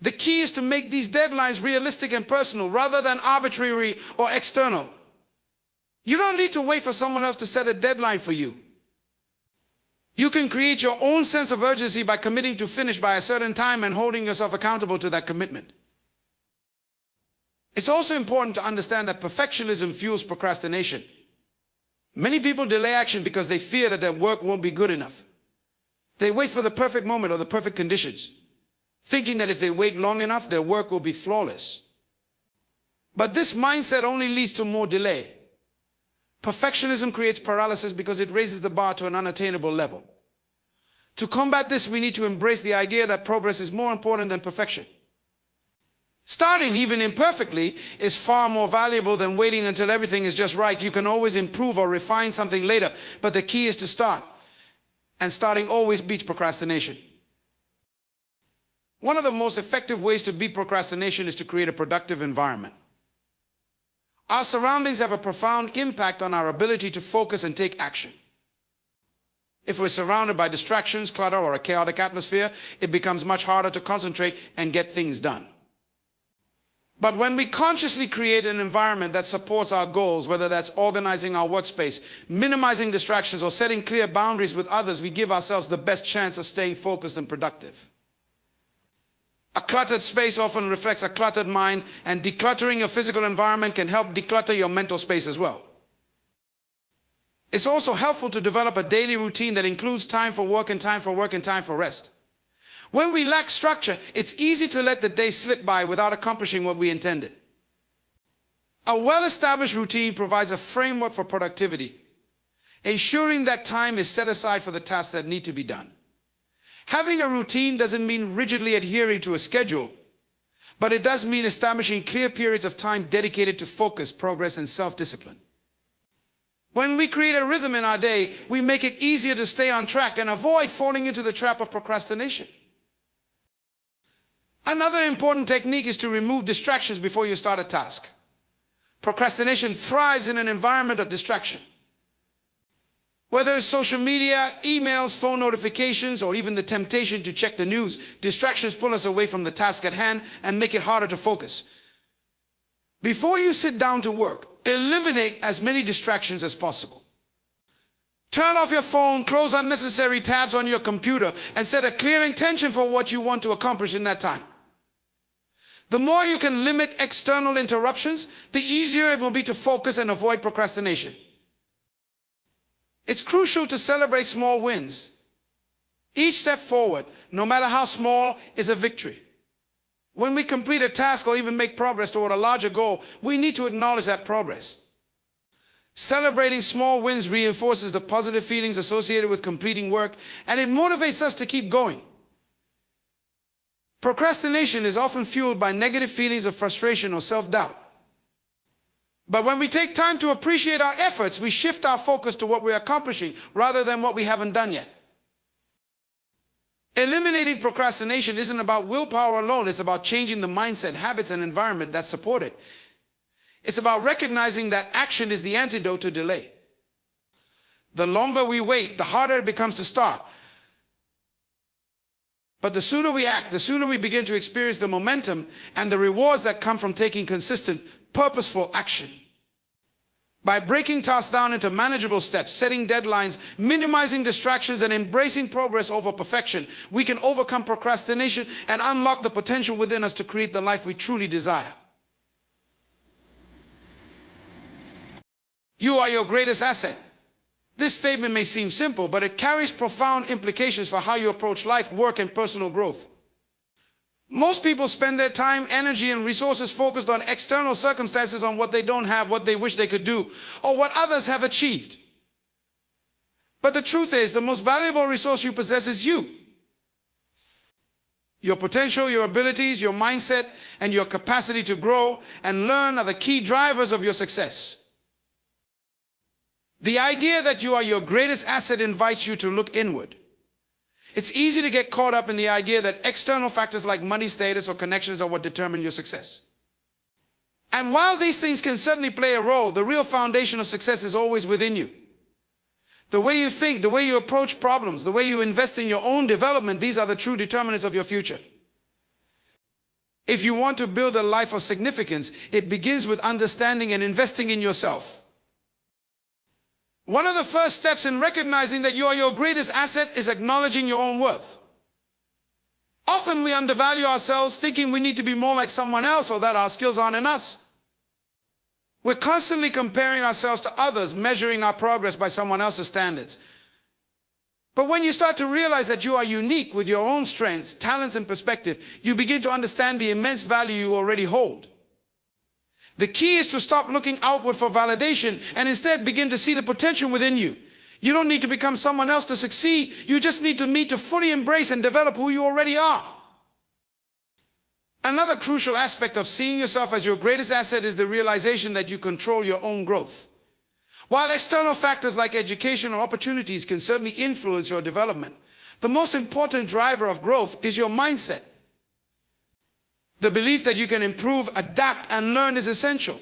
The key is to make these deadlines realistic and personal rather than arbitrary or external. You don't need to wait for someone else to set a deadline for you. You can create your own sense of urgency by committing to finish by a certain time and holding yourself accountable to that commitment. It's also important to understand that perfectionism fuels procrastination. Many people delay action because they fear that their work won't be good enough. They wait for the perfect moment or the perfect conditions, thinking that if they wait long enough, their work will be flawless. But this mindset only leads to more delay. Perfectionism creates paralysis because it raises the bar to an unattainable level. To combat this, we need to embrace the idea that progress is more important than perfection. Starting, even imperfectly, is far more valuable than waiting until everything is just right. You can always improve or refine something later, but the key is to start. And starting always beats procrastination. One of the most effective ways to beat procrastination is to create a productive environment. Our surroundings have a profound impact on our ability to focus and take action. If we're surrounded by distractions, clutter, or a chaotic atmosphere, it becomes much harder to concentrate and get things done. But when we consciously create an environment that supports our goals, whether that's organizing our workspace, minimizing distractions, or setting clear boundaries with others, we give ourselves the best chance of staying focused and productive. A cluttered space often reflects a cluttered mind, and decluttering your physical environment can help declutter your mental space as well. It's also helpful to develop a daily routine that includes time for work and time for work and time for rest. When we lack structure, it's easy to let the day slip by without accomplishing what we intended. A well-established routine provides a framework for productivity, ensuring that time is set aside for the tasks that need to be done. Having a routine doesn't mean rigidly adhering to a schedule, but it does mean establishing clear periods of time dedicated to focus, progress, and self-discipline. When we create a rhythm in our day, we make it easier to stay on track and avoid falling into the trap of procrastination. Another important technique is to remove distractions before you start a task. Procrastination thrives in an environment of distraction. Whether it's social media, emails, phone notifications, or even the temptation to check the news, distractions pull us away from the task at hand and make it harder to focus. Before you sit down to work, eliminate as many distractions as possible. Turn off your phone, close unnecessary tabs on your computer, and set a clear intention for what you want to accomplish in that time. The more you can limit external interruptions, the easier it will be to focus and avoid procrastination. It's crucial to celebrate small wins. Each step forward, no matter how small, is a victory. When we complete a task or even make progress toward a larger goal, we need to acknowledge that progress. Celebrating small wins reinforces the positive feelings associated with completing work, and it motivates us to keep going. Procrastination is often fueled by negative feelings of frustration or self-doubt. But when we take time to appreciate our efforts, we shift our focus to what we're accomplishing rather than what we haven't done yet. Eliminating procrastination isn't about willpower alone. It's about changing the mindset, habits, and environment that support it. It's about recognizing that action is the antidote to delay. The longer we wait, the harder it becomes to start. But the sooner we act, the sooner we begin to experience the momentum and the rewards that come from taking consistent, purposeful action. By breaking tasks down into manageable steps, setting deadlines, minimizing distractions, and embracing progress over perfection, we can overcome procrastination and unlock the potential within us to create the life we truly desire. You are your greatest asset. This statement may seem simple, but it carries profound implications for how you approach life, work, and personal growth. Most people spend their time, energy, and resources focused on external circumstances, on what they don't have, what they wish they could do, or what others have achieved. But the truth is, the most valuable resource you possess is you. Your potential, your abilities, your mindset, and your capacity to grow and learn are the key drivers of your success. The idea that you are your greatest asset invites you to look inward. It's easy to get caught up in the idea that external factors like money, status, or connections are what determine your success. And while these things can certainly play a role, the real foundation of success is always within you. The way you think, the way you approach problems, the way you invest in your own development, these are the true determinants of your future. If you want to build a life of significance, it begins with understanding and investing in yourself. One of the first steps in recognizing that you are your greatest asset is acknowledging your own worth. Often we undervalue ourselves, thinking we need to be more like someone else or that our skills aren't in us. We're constantly comparing ourselves to others, measuring our progress by someone else's standards. But when you start to realize that you are unique with your own strengths, talents, and perspective, you begin to understand the immense value you already hold. The key is to stop looking outward for validation and instead begin to see the potential within you. You don't need to become someone else to succeed. You just need to fully embrace and develop who you already are. Another crucial aspect of seeing yourself as your greatest asset is the realization that you control your own growth. While external factors like education or opportunities can certainly influence your development, the most important driver of growth is your mindset. The belief that you can improve, adapt, and learn is essential.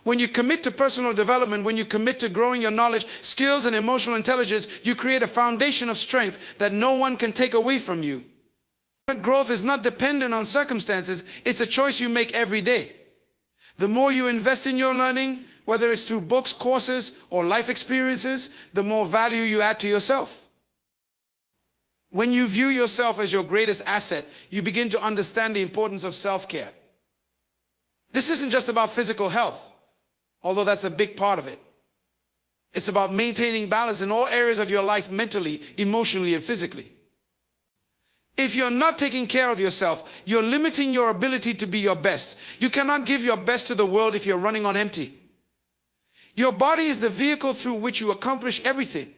When you commit to personal development, when you commit to growing your knowledge, skills, and emotional intelligence, you create a foundation of strength that no one can take away from you. Growth is not dependent on circumstances. It's a choice you make every day. The more you invest in your learning, whether it's through books, courses, or life experiences, the more value you add to yourself. When you view yourself as your greatest asset, you begin to understand the importance of self-care. This isn't just about physical health, although that's a big part of it. It's about maintaining balance in all areas of your life, mentally, emotionally, and physically. If you're not taking care of yourself, you're limiting your ability to be your best. You cannot give your best to the world if you're running on empty. Your body is the vehicle through which you accomplish everything.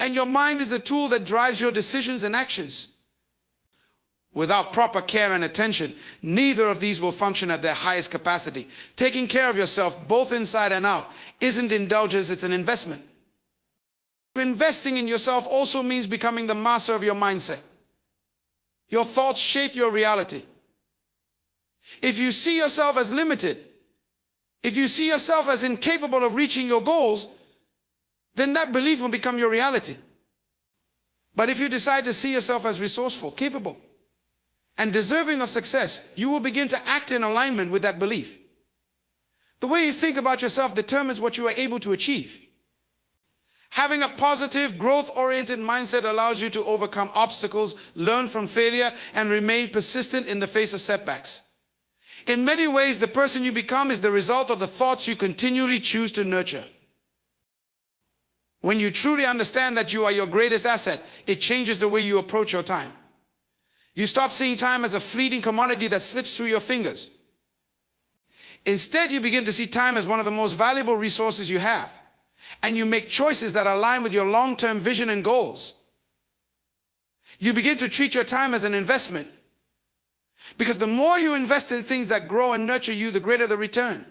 And your mind is the tool that drives your decisions and actions. Without proper care and attention, neither of these will function at their highest capacity. Taking care of yourself, both inside and out, isn't indulgence, it's an investment. Investing in yourself also means becoming the master of your mindset. Your thoughts shape your reality. If you see yourself as limited, if you see yourself as incapable of reaching your goals, then that belief will become your reality. But if you decide to see yourself as resourceful, capable, and deserving of success, you will begin to act in alignment with that belief. The way you think about yourself determines what you are able to achieve. Having a positive, growth-oriented mindset allows you to overcome obstacles, learn from failure, and remain persistent in the face of setbacks. In many ways, the person you become is the result of the thoughts you continually choose to nurture. When you truly understand that you are your greatest asset, it changes the way you approach your time. You stop seeing time as a fleeting commodity that slips through your fingers. Instead, you begin to see time as one of the most valuable resources you have, and you make choices that align with your long-term vision and goals. You begin to treat your time as an investment, because the more you invest in things that grow and nurture you, the greater the return.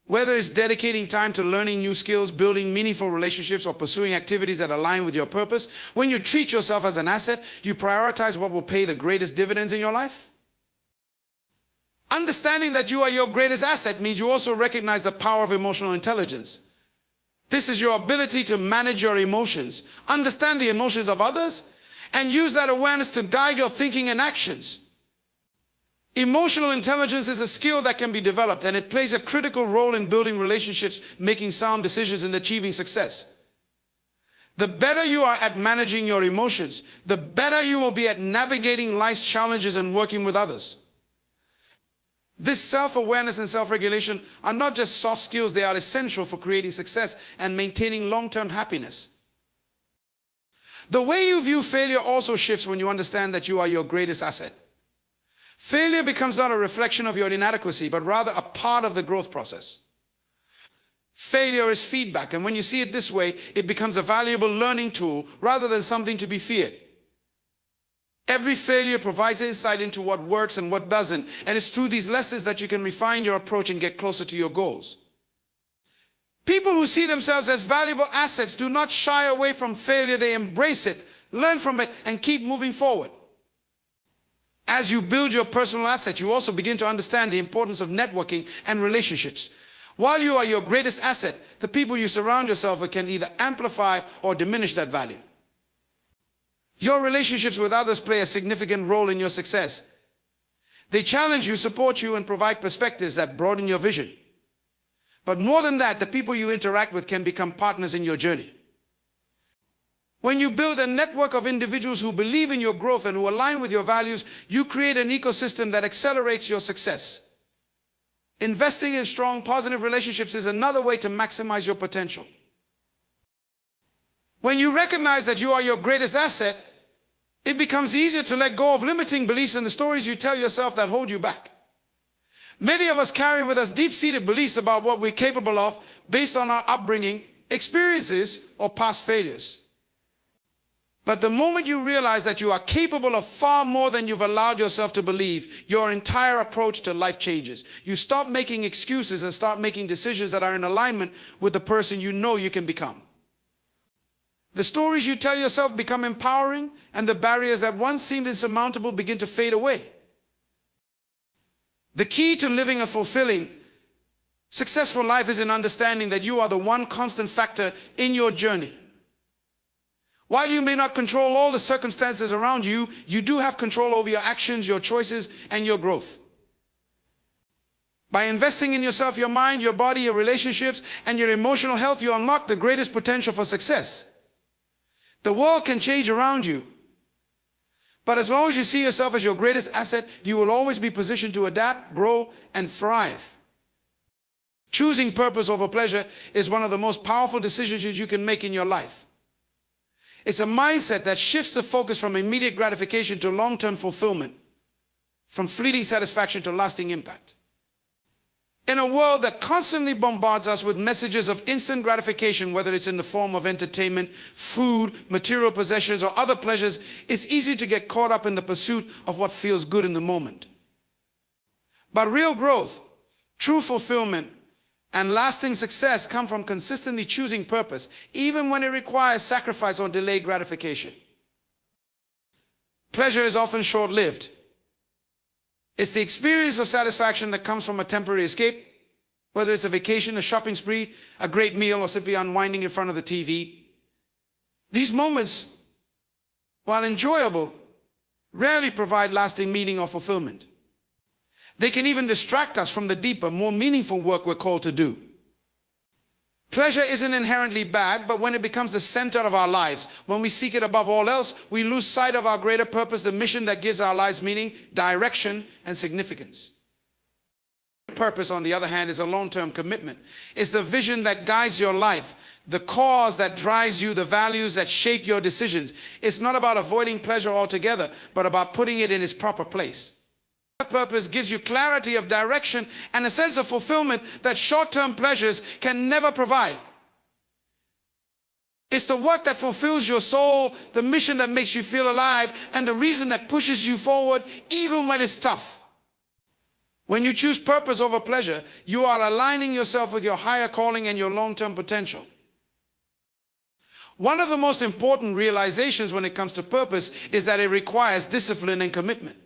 Whether it's dedicating time to learning new skills, building meaningful relationships, or pursuing activities that align with your purpose, when you treat yourself as an asset, you prioritize what will pay the greatest dividends in your life. Understanding that you are your greatest asset means you also recognize the power of emotional intelligence. This is your ability to manage your emotions, understand the emotions of others, and use that awareness to guide your thinking and actions. Emotional intelligence is a skill that can be developed, and it plays a critical role in building relationships, making sound decisions, and achieving success. The better you are at managing your emotions, the better you will be at navigating life's challenges and working with others. This self-awareness and self-regulation are not just soft skills, they are essential for creating success and maintaining long-term happiness. The way you view failure also shifts when you understand that you are your greatest asset. Failure becomes not a reflection of your inadequacy, but rather a part of the growth process. Failure is feedback, and when you see it this way, it becomes a valuable learning tool rather than something to be feared. Every failure provides insight into what works and what doesn't, and it's through these lessons that you can refine your approach and get closer to your goals. People who see themselves as valuable assets do not shy away from failure, they embrace it, learn from it, and keep moving forward. As you build your personal asset, you also begin to understand the importance of networking and relationships. While you are your greatest asset, the people you surround yourself with can either amplify or diminish that value. Your relationships with others play a significant role in your success. They challenge you, support you, and provide perspectives that broaden your vision. But more than that, the people you interact with can become partners in your journey. When you build a network of individuals who believe in your growth and who align with your values, you create an ecosystem that accelerates your success. Investing in strong, positive relationships is another way to maximize your potential. When you recognize that you are your greatest asset, it becomes easier to let go of limiting beliefs and the stories you tell yourself that hold you back. Many of us carry with us deep-seated beliefs about what we're capable of based on our upbringing, experiences, or past failures. But the moment you realize that you are capable of far more than you've allowed yourself to believe, your entire approach to life changes. You stop making excuses and start making decisions that are in alignment with the person you know you can become. The stories you tell yourself become empowering, and the barriers that once seemed insurmountable begin to fade away. The key to living a fulfilling, successful life is in understanding that you are the one constant factor in your journey. While you may not control all the circumstances around you, you do have control over your actions, your choices, and your growth. By investing in yourself, your mind, your body, your relationships, and your emotional health, you unlock the greatest potential for success. The world can change around you, but as long as you see yourself as your greatest asset, you will always be positioned to adapt, grow, and thrive. Choosing purpose over pleasure is one of the most powerful decisions you can make in your life. It's a mindset that shifts the focus from immediate gratification to long-term fulfillment, from fleeting satisfaction to lasting impact. In a world that constantly bombards us with messages of instant gratification, whether it's in the form of entertainment, food, material possessions, or other pleasures, it's easy to get caught up in the pursuit of what feels good in the moment. But real growth, true fulfillment, and lasting success come from consistently choosing purpose, even when it requires sacrifice or delayed gratification. Pleasure is often short-lived. It's the experience of satisfaction that comes from a temporary escape, Whether it's a vacation, a shopping spree, a great meal, or simply unwinding in front of the TV. These moments, while enjoyable, rarely provide lasting meaning or fulfillment. They can even distract us from the deeper, more meaningful work we're called to do. Pleasure isn't inherently bad, but when it becomes the center of our lives, when we seek it above all else, we lose sight of our greater purpose, the mission that gives our lives meaning, direction, and significance. Purpose, on the other hand, is a long-term commitment. It's the vision that guides your life, the cause that drives you, the values that shape your decisions. It's not about avoiding pleasure altogether, but about putting it in its proper place. Purpose gives you clarity of direction and a sense of fulfillment that short-term pleasures can never provide. It's the work that fulfills your soul, the mission that makes you feel alive, and the reason that pushes you forward even when it's tough. When you choose purpose over pleasure, you are aligning yourself with your higher calling and your long-term potential. One of the most important realizations when it comes to purpose is that it requires discipline and commitment.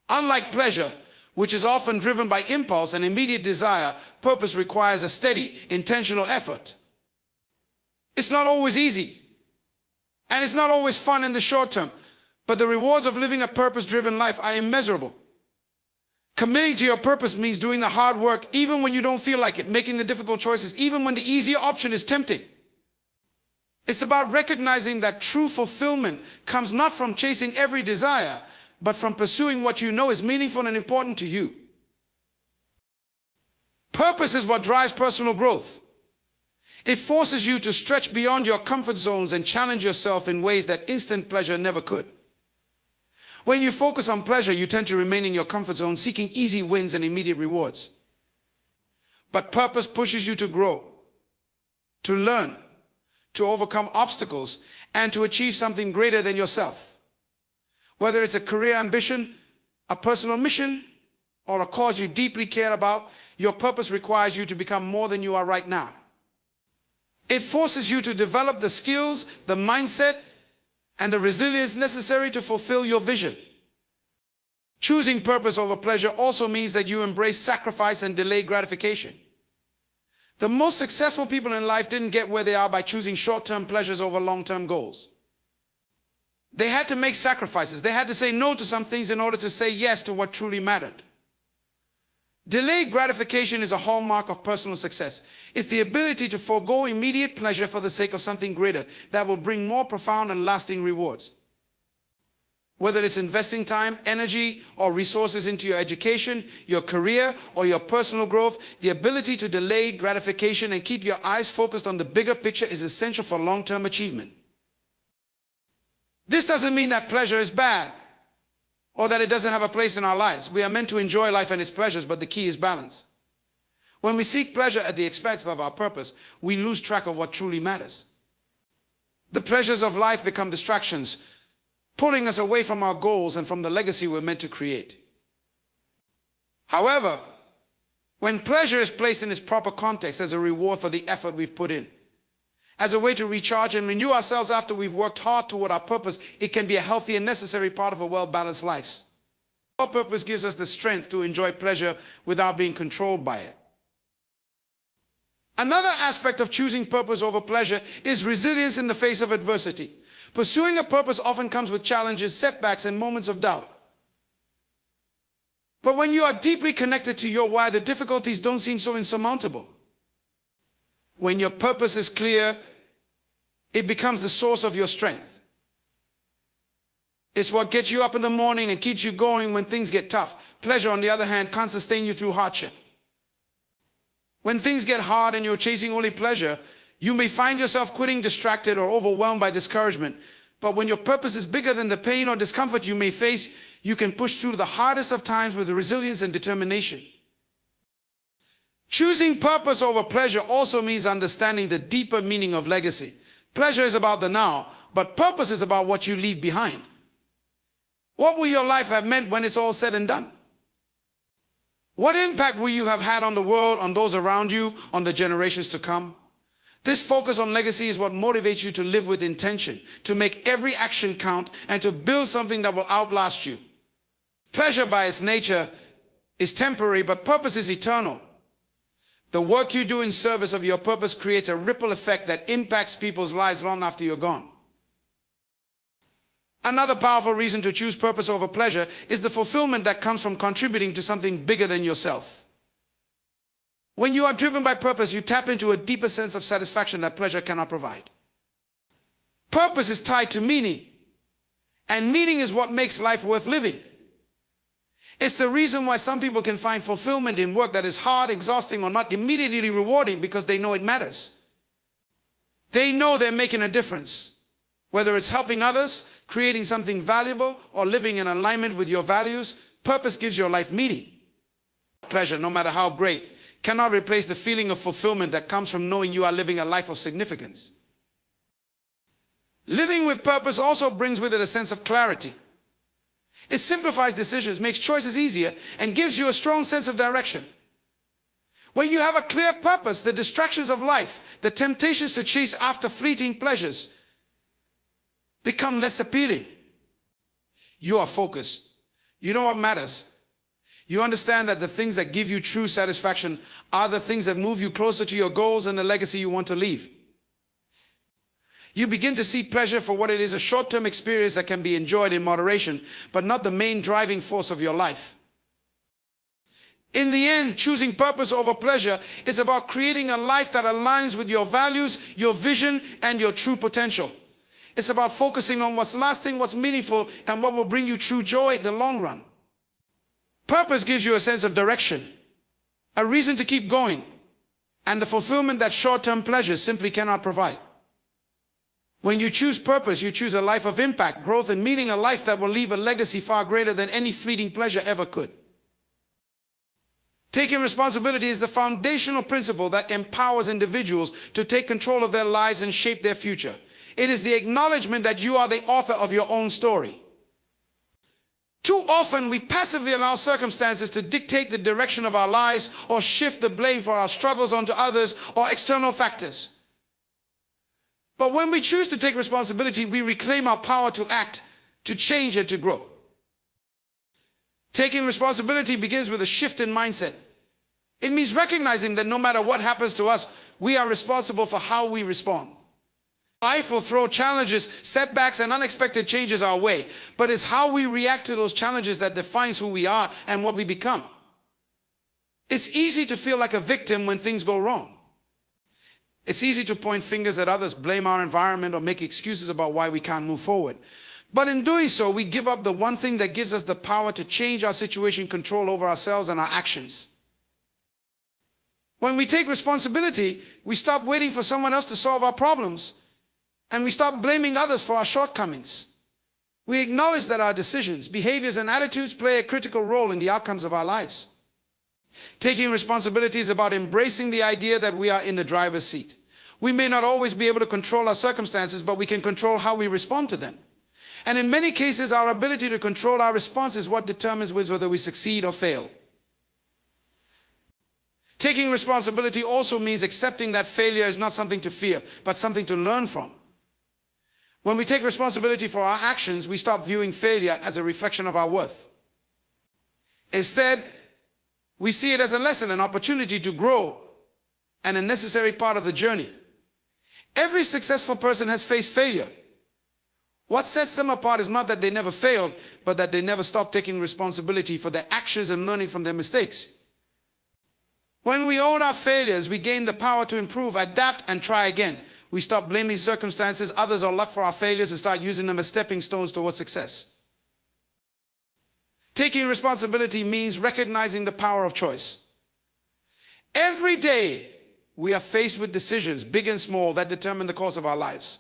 Unlike pleasure, which is often driven by impulse and immediate desire, purpose requires a steady, intentional effort. It's not always easy, and it's not always fun in the short term, but the rewards of living a purpose-driven life are immeasurable. Committing to your purpose means doing the hard work even when you don't feel like it, making the difficult choices, even when the easier option is tempting. It's about recognizing that true fulfillment comes not from chasing every desire, but from pursuing what you know is meaningful and important to you. Purpose is what drives personal growth. It forces you to stretch beyond your comfort zones and challenge yourself in ways that instant pleasure never could. When you focus on pleasure, you tend to remain in your comfort zone, seeking easy wins and immediate rewards. But purpose pushes you to grow, to learn, to overcome obstacles, and to achieve something greater than yourself. Whether it's a career ambition, a personal mission, or a cause you deeply care about, your purpose requires you to become more than you are right now. It forces you to develop the skills, the mindset, and the resilience necessary to fulfill your vision. Choosing purpose over pleasure also means that you embrace sacrifice and delayed gratification. The most successful people in life didn't get where they are by choosing short-term pleasures over long-term goals. They had to make sacrifices. They had to say no to some things in order to say yes to what truly mattered. Delayed gratification is a hallmark of personal success. It's the ability to forego immediate pleasure for the sake of something greater that will bring more profound and lasting rewards. Whether it's investing time, energy, or resources into your education, your career, or your personal growth, the ability to delay gratification and keep your eyes focused on the bigger picture is essential for long-term achievement. This doesn't mean that pleasure is bad or that it doesn't have a place in our lives. We are meant to enjoy life and its pleasures, but the key is balance. When we seek pleasure at the expense of our purpose, we lose track of what truly matters. The pleasures of life become distractions, pulling us away from our goals and from the legacy we're meant to create. However, when pleasure is placed in its proper context as a reward for the effort we've put in, as a way to recharge and renew ourselves after we've worked hard toward our purpose, it can be a healthy and necessary part of a well-balanced life. Our purpose gives us the strength to enjoy pleasure without being controlled by it. Another aspect of choosing purpose over pleasure is resilience in the face of adversity. Pursuing a purpose often comes with challenges, setbacks, and moments of doubt. But when you are deeply connected to your why, the difficulties don't seem so insurmountable. When your purpose is clear, it becomes the source of your strength. It's what gets you up in the morning and keeps you going when things get tough. Pleasure, on the other hand, can't sustain you through hardship. When things get hard and you're chasing only pleasure, you may find yourself quitting, distracted, or overwhelmed by discouragement. But when your purpose is bigger than the pain or discomfort you may face, you can push through the hardest of times with resilience and determination. Choosing purpose over pleasure also means understanding the deeper meaning of legacy. Pleasure is about the now, but purpose is about what you leave behind. What will your life have meant when it's all said and done? What impact will you have had on the world, on those around you, on the generations to come? This focus on legacy is what motivates you to live with intention, to make every action count, and to build something that will outlast you. Pleasure by its nature is temporary, but purpose is eternal. The work you do in service of your purpose creates a ripple effect that impacts people's lives long after you're gone. Another powerful reason to choose purpose over pleasure is the fulfillment that comes from contributing to something bigger than yourself. When you are driven by purpose, you tap into a deeper sense of satisfaction that pleasure cannot provide. Purpose is tied to meaning, and meaning is what makes life worth living. It's the reason why some people can find fulfillment in work that is hard, exhausting, or not immediately rewarding, because they know it matters. They know they're making a difference. Whether it's helping others, creating something valuable, or living in alignment with your values, purpose gives your life meaning. Pleasure, no matter how great, cannot replace the feeling of fulfillment that comes from knowing you are living a life of significance. Living with purpose also brings with it a sense of clarity. It simplifies decisions, makes choices easier, and gives you a strong sense of direction. When you have a clear purpose, the distractions of life, the temptations to chase after fleeting pleasures, become less appealing. You are focused. You know what matters. You understand that the things that give you true satisfaction are the things that move you closer to your goals and the legacy you want to leave. You begin to see pleasure for what it is, a short-term experience that can be enjoyed in moderation, but not the main driving force of your life. In the end, choosing purpose over pleasure is about creating a life that aligns with your values, your vision, and your true potential. It's about focusing on what's lasting, what's meaningful, and what will bring you true joy in the long run. Purpose gives you a sense of direction, a reason to keep going, and the fulfillment that short-term pleasures simply cannot provide. When you choose purpose, you choose a life of impact, growth, and meaning, a life that will leave a legacy far greater than any fleeting pleasure ever could. Taking responsibility is the foundational principle that empowers individuals to take control of their lives and shape their future. It is the acknowledgement that you are the author of your own story. Too often, we passively allow circumstances to dictate the direction of our lives, or shift the blame for our struggles onto others or external factors. But when we choose to take responsibility, we reclaim our power to act, to change, and to grow. Taking responsibility begins with a shift in mindset. It means recognizing that no matter what happens to us, we are responsible for how we respond. Life will throw challenges, setbacks, and unexpected changes our way, but it's how we react to those challenges that defines who we are and what we become. It's easy to feel like a victim when things go wrong. It's easy to point fingers at others, blame our environment, or make excuses about why we can't move forward. But in doing so, we give up the one thing that gives us the power to change our situation, control over ourselves and our actions. When we take responsibility, we stop waiting for someone else to solve our problems, and we stop blaming others for our shortcomings. We acknowledge that our decisions, behaviors, and attitudes play a critical role in the outcomes of our lives. Taking responsibility is about embracing the idea that we are in the driver's seat. We may not always be able to control our circumstances, but we can control how we respond to them. And in many cases, our ability to control our response is what determines whether we succeed or fail. Taking responsibility also means accepting that failure is not something to fear, but something to learn from. When we take responsibility for our actions, we stop viewing failure as a reflection of our worth. Instead, we see it as a lesson, an opportunity to grow, and a necessary part of the journey. Every successful person has faced failure. What sets them apart is not that they never failed, but that they never stopped taking responsibility for their actions and learning from their mistakes. When we own our failures, we gain the power to improve, adapt, and try again. We stop blaming circumstances, others, or luck for our failures and start using them as stepping stones towards success. Taking responsibility means recognizing the power of choice. Every day, we are faced with decisions, big and small, that determine the course of our lives.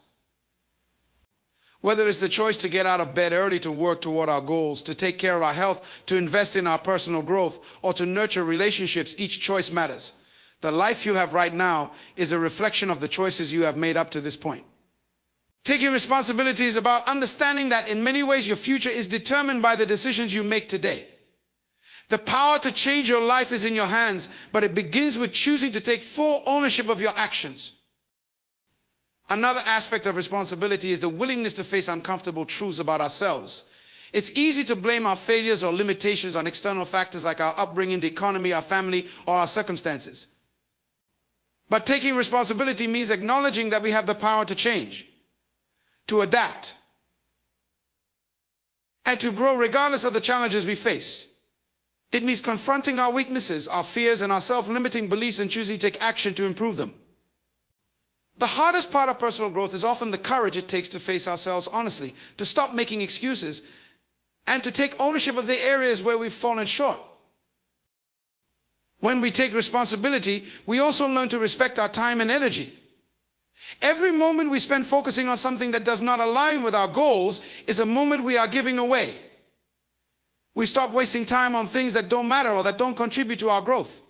Whether it's the choice to get out of bed early to work toward our goals, to take care of our health, to invest in our personal growth, or to nurture relationships, each choice matters. The life you have right now is a reflection of the choices you have made up to this point. Taking responsibility is about understanding that in many ways your future is determined by the decisions you make today. The power to change your life is in your hands, but it begins with choosing to take full ownership of your actions. Another aspect of responsibility is the willingness to face uncomfortable truths about ourselves. It's easy to blame our failures or limitations on external factors like our upbringing, the economy, our family, or our circumstances. But taking responsibility means acknowledging that we have the power to change, to adapt, and to grow regardless of the challenges we face. It means confronting our weaknesses, our fears, and our self-limiting beliefs and choosing to take action to improve them. The hardest part of personal growth is often the courage it takes to face ourselves honestly, to stop making excuses, and to take ownership of the areas where we've fallen short. When we take responsibility, we also learn to respect our time and energy. Every moment we spend focusing on something that does not align with our goals is a moment we are giving away. We stop wasting time on things that don't matter or that don't contribute to our growth.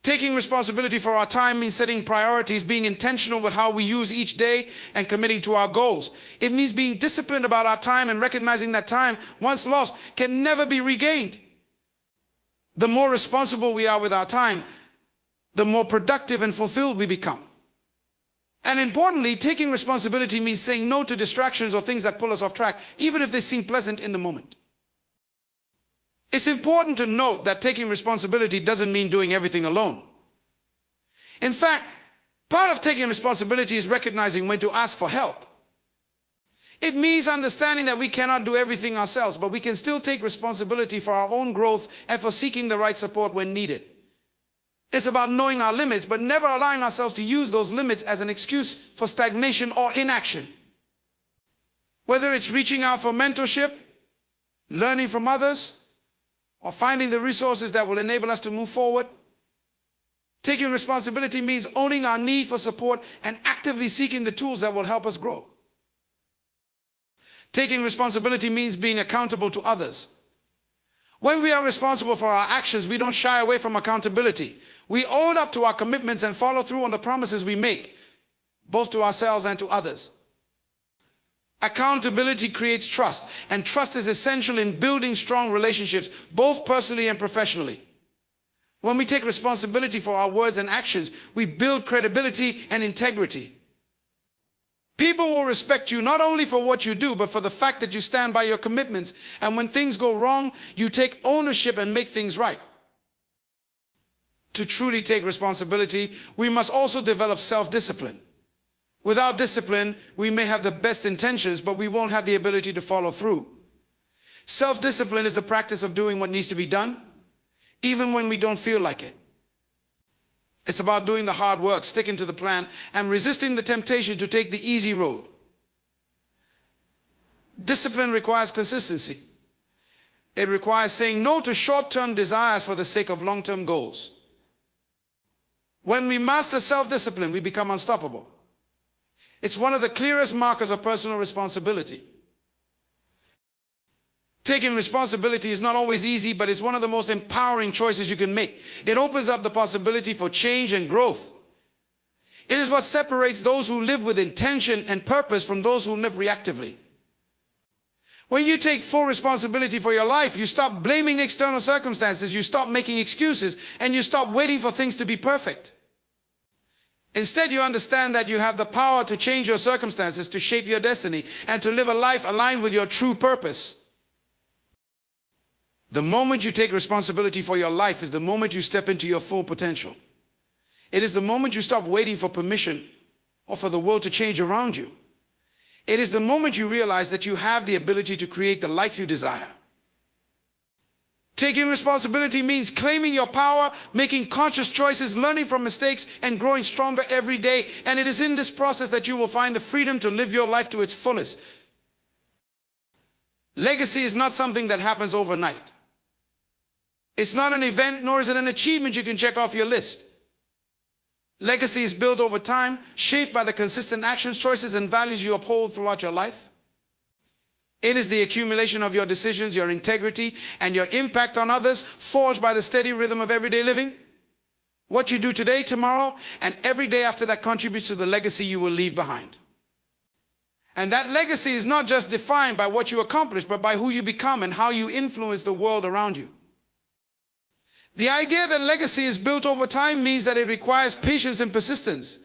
Taking responsibility for our time means setting priorities, being intentional with how we use each day, and committing to our goals. It means being disciplined about our time and recognizing that time, once lost, can never be regained. The more responsible we are with our time, the more productive and fulfilled we become. And importantly, taking responsibility means saying no to distractions or things that pull us off track, even if they seem pleasant in the moment. It's important to note that taking responsibility doesn't mean doing everything alone. In fact, part of taking responsibility is recognizing when to ask for help. It means understanding that we cannot do everything ourselves, but we can still take responsibility for our own growth and for seeking the right support when needed. It's about knowing our limits, but never allowing ourselves to use those limits as an excuse for stagnation or inaction. Whether it's reaching out for mentorship, learning from others, or finding the resources that will enable us to move forward, taking responsibility means owning our need for support and actively seeking the tools that will help us grow. Taking responsibility means being accountable to others. When we are responsible for our actions, we don't shy away from accountability. We own up to our commitments and follow through on the promises we make, both to ourselves and to others. Accountability creates trust, and trust is essential in building strong relationships, both personally and professionally. When we take responsibility for our words and actions, we build credibility and integrity. People will respect you not only for what you do, but for the fact that you stand by your commitments, and when things go wrong, you take ownership and make things right. To truly take responsibility, we must also develop self-discipline. Without discipline, we may have the best intentions, but we won't have the ability to follow through. Self-discipline is the practice of doing what needs to be done, even when we don't feel like it. It's about doing the hard work, sticking to the plan, and resisting the temptation to take the easy road. Discipline requires consistency. It requires saying no to short-term desires for the sake of long-term goals. When we master self-discipline, we become unstoppable. It's one of the clearest markers of personal responsibility. Taking responsibility is not always easy, but it's one of the most empowering choices you can make. It opens up the possibility for change and growth. It is what separates those who live with intention and purpose from those who live reactively. When you take full responsibility for your life, you stop blaming external circumstances, you stop making excuses, and you stop waiting for things to be perfect. Instead, you understand that you have the power to change your circumstances, to shape your destiny, and to live a life aligned with your true purpose. The moment you take responsibility for your life is the moment you step into your full potential. It is the moment you stop waiting for permission or for the world to change around you. It is the moment you realize that you have the ability to create the life you desire. Taking responsibility means claiming your power, making conscious choices, learning from mistakes, and growing stronger every day. And it is in this process that you will find the freedom to live your life to its fullest. Legacy is not something that happens overnight. It's not an event, nor is it an achievement you can check off your list. Legacy is built over time, shaped by the consistent actions, choices, and values you uphold throughout your life. It is the accumulation of your decisions, your integrity, and your impact on others, forged by the steady rhythm of everyday living. What you do today, tomorrow, and every day after that contributes to the legacy you will leave behind. And that legacy is not just defined by what you accomplish, but by who you become and how you influence the world around you. The idea that legacy is built over time means that it requires patience and persistence.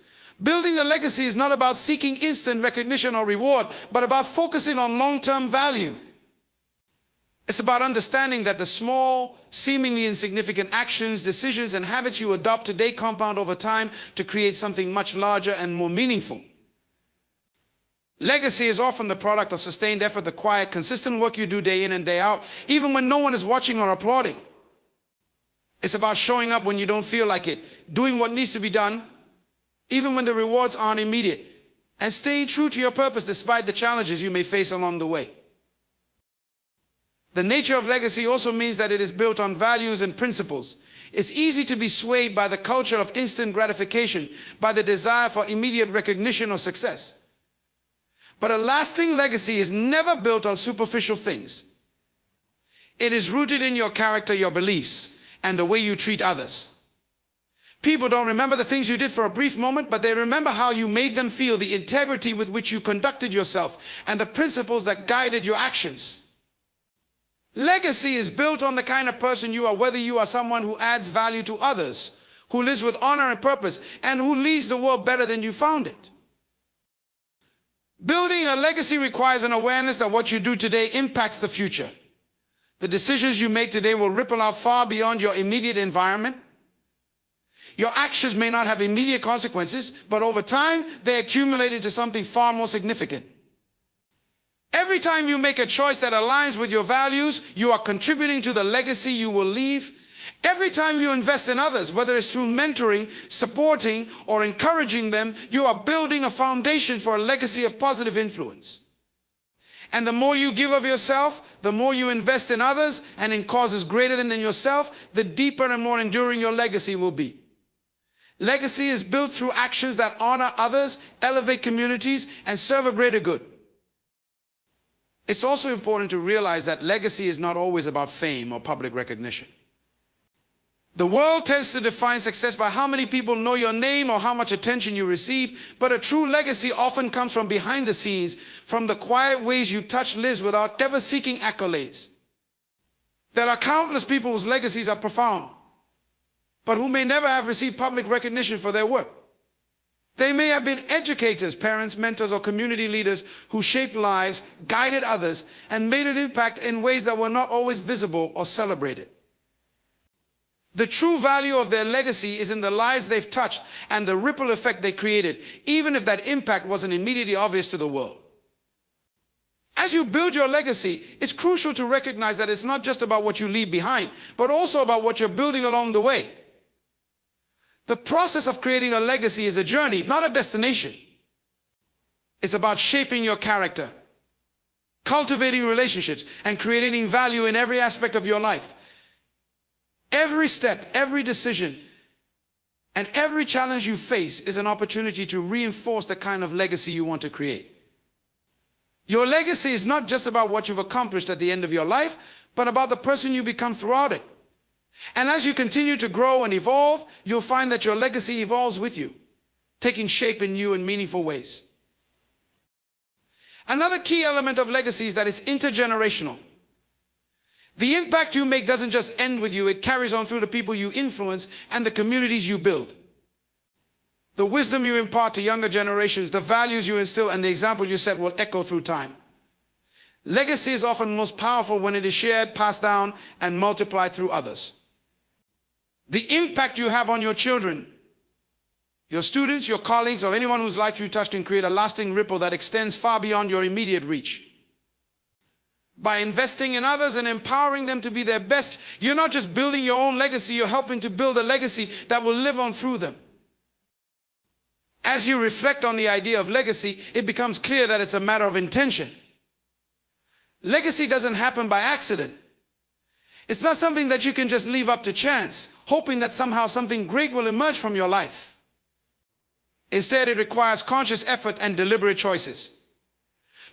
Building a legacy is not about seeking instant recognition or reward, but about focusing on long-term value. It's about understanding that the small, seemingly insignificant actions, decisions, and habits you adopt today compound over time to create something much larger and more meaningful. Legacy is often the product of sustained effort, the quiet, consistent work you do day in and day out, even when no one is watching or applauding. It's about showing up when you don't feel like it, doing what needs to be done, even when the rewards aren't immediate, and staying true to your purpose despite the challenges you may face along the way. The nature of legacy also means that it is built on values and principles. It's easy to be swayed by the culture of instant gratification, by the desire for immediate recognition or success. But a lasting legacy is never built on superficial things. It is rooted in your character, your beliefs, and the way you treat others. People don't remember the things you did for a brief moment, but they remember how you made them feel, the integrity with which you conducted yourself, and the principles that guided your actions. Legacy is built on the kind of person you are, whether you are someone who adds value to others, who lives with honor and purpose, and who leaves the world better than you found it. Building a legacy requires an awareness that what you do today impacts the future. The decisions you make today will ripple out far beyond your immediate environment. Your actions may not have immediate consequences, but over time, they accumulate into something far more significant. Every time you make a choice that aligns with your values, you are contributing to the legacy you will leave. Every time you invest in others, whether it's through mentoring, supporting, or encouraging them, you are building a foundation for a legacy of positive influence. And the more you give of yourself, the more you invest in others and in causes greater than yourself, the deeper and more enduring your legacy will be. Legacy is built through actions that honor others, elevate communities, and serve a greater good. It's also important to realize that legacy is not always about fame or public recognition. The world tends to define success by how many people know your name or how much attention you receive, but a true legacy often comes from behind the scenes, from the quiet ways you touch lives without ever seeking accolades. There are countless people whose legacies are profound, but who may never have received public recognition for their work. They may have been educators, parents, mentors, or community leaders who shaped lives, guided others, and made an impact in ways that were not always visible or celebrated. The true value of their legacy is in the lives they've touched and the ripple effect they created, even if that impact wasn't immediately obvious to the world. As you build your legacy, it's crucial to recognize that it's not just about what you leave behind, but also about what you're building along the way. The process of creating a legacy is a journey, not a destination. It's about shaping your character, cultivating relationships, and creating value in every aspect of your life. Every step, every decision, and every challenge you face is an opportunity to reinforce the kind of legacy you want to create. Your legacy is not just about what you've accomplished at the end of your life, but about the person you become throughout it. And as you continue to grow and evolve, you'll find that your legacy evolves with you, taking shape in new and meaningful ways. Another key element of legacy is that it's intergenerational. The impact you make doesn't just end with you, it carries on through the people you influence and the communities you build. The wisdom you impart to younger generations, the values you instill, and the example you set will echo through time. Legacy is often most powerful when it is shared, passed down, and multiplied through others. The impact you have on your children, your students, your colleagues, or anyone whose life you touch can create a lasting ripple that extends far beyond your immediate reach. By investing in others and empowering them to be their best, you're not just building your own legacy, you're helping to build a legacy that will live on through them. As you reflect on the idea of legacy, it becomes clear that it's a matter of intention. Legacy doesn't happen by accident. It's not something that you can just leave up to chance, hoping that somehow something great will emerge from your life. Instead, it requires conscious effort and deliberate choices.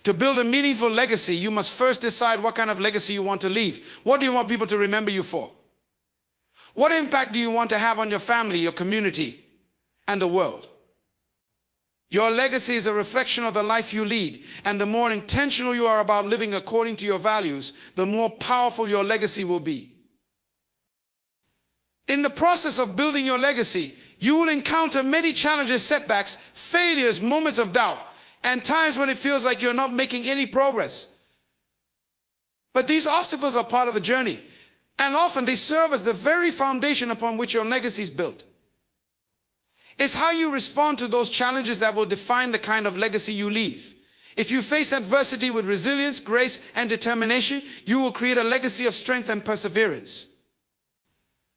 To build a meaningful legacy, you must first decide what kind of legacy you want to leave. What do you want people to remember you for? What impact do you want to have on your family, your community, and the world? Your legacy is a reflection of the life you lead, and the more intentional you are about living according to your values, the more powerful your legacy will be. In the process of building your legacy, you will encounter many challenges, setbacks, failures, moments of doubt, and times when it feels like you're not making any progress. But these obstacles are part of the journey, and often they serve as the very foundation upon which your legacy is built. It's how you respond to those challenges that will define the kind of legacy you leave. If you face adversity with resilience, grace, and determination, you will create a legacy of strength and perseverance.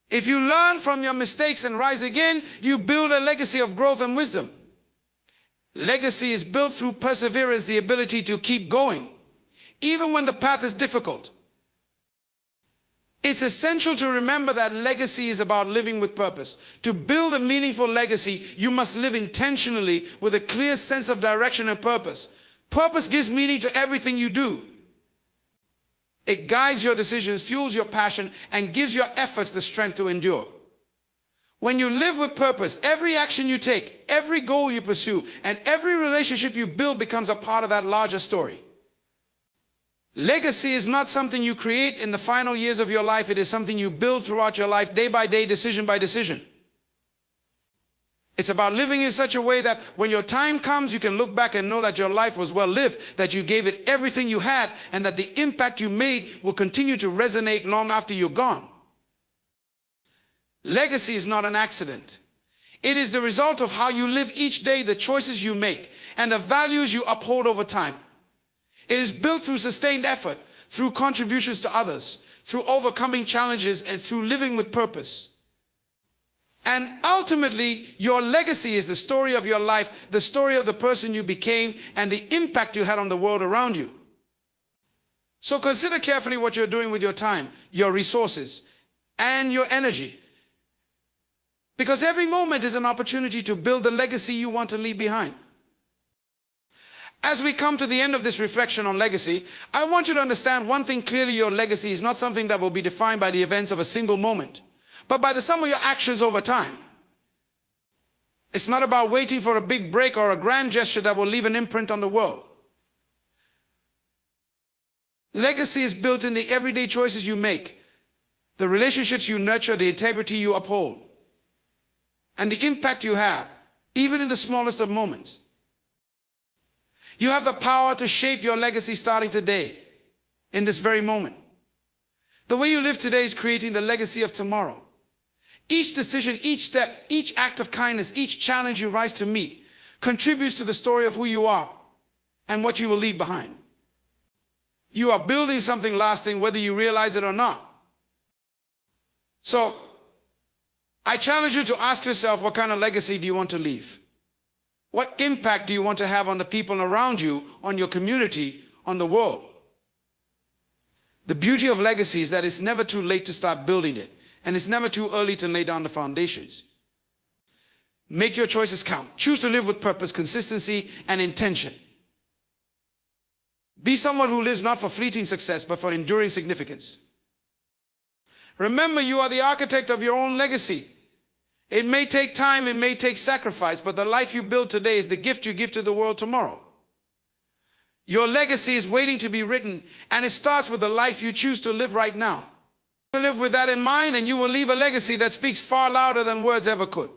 If you learn from your mistakes and rise again, you build a legacy of growth and wisdom. Legacy is built through perseverance, the ability to keep going, even when the path is difficult. It's essential to remember that legacy is about living with purpose. To build a meaningful legacy, you must live intentionally with a clear sense of direction and purpose. Purpose gives meaning to everything you do. It guides your decisions, fuels your passion, and gives your efforts the strength to endure. When you live with purpose, every action you take, every goal you pursue, and every relationship you build becomes a part of that larger story. Legacy is not something you create in the final years of your life. It is something you build throughout your life, day by day, decision by decision. It's about living in such a way that when your time comes, you can look back and know that your life was well lived, that you gave it everything you had, and that the impact you made will continue to resonate long after you're gone. Legacy is not an accident. It is the result of how you live each day, the choices you make, and the values you uphold over time. It is built through sustained effort, through contributions to others, through overcoming challenges, and through living with purpose. And ultimately, your legacy is the story of your life, the story of the person you became, and the impact you had on the world around you. So consider carefully what you're doing with your time, your resources, and your energy. Because every moment is an opportunity to build the legacy you want to leave behind. As we come to the end of this reflection on legacy, I want you to understand one thing clearly: your legacy is not something that will be defined by the events of a single moment, but by the sum of your actions over time. It's not about waiting for a big break or a grand gesture that will leave an imprint on the world. Legacy is built in the everyday choices you make, the relationships you nurture, the integrity you uphold, and the impact you have, even in the smallest of moments. You have the power to shape your legacy starting today, in this very moment. The way you live today is creating the legacy of tomorrow. Each decision, each step, each act of kindness, each challenge you rise to meet contributes to the story of who you are and what you will leave behind. You are building something lasting, whether you realize it or not. So, I challenge you to ask yourself, what kind of legacy do you want to leave? What impact do you want to have on the people around you, on your community, on the world? The beauty of legacy is that it's never too late to start building it, and it's never too early to lay down the foundations. Make your choices count. Choose to live with purpose, consistency, and intention. Be someone who lives not for fleeting success, but for enduring significance. Remember, you are the architect of your own legacy. It may take time, it may take sacrifice, but the life you build today is the gift you give to the world tomorrow. Your legacy is waiting to be written, and it starts with the life you choose to live right now. Live with that in mind, and you will leave a legacy that speaks far louder than words ever could.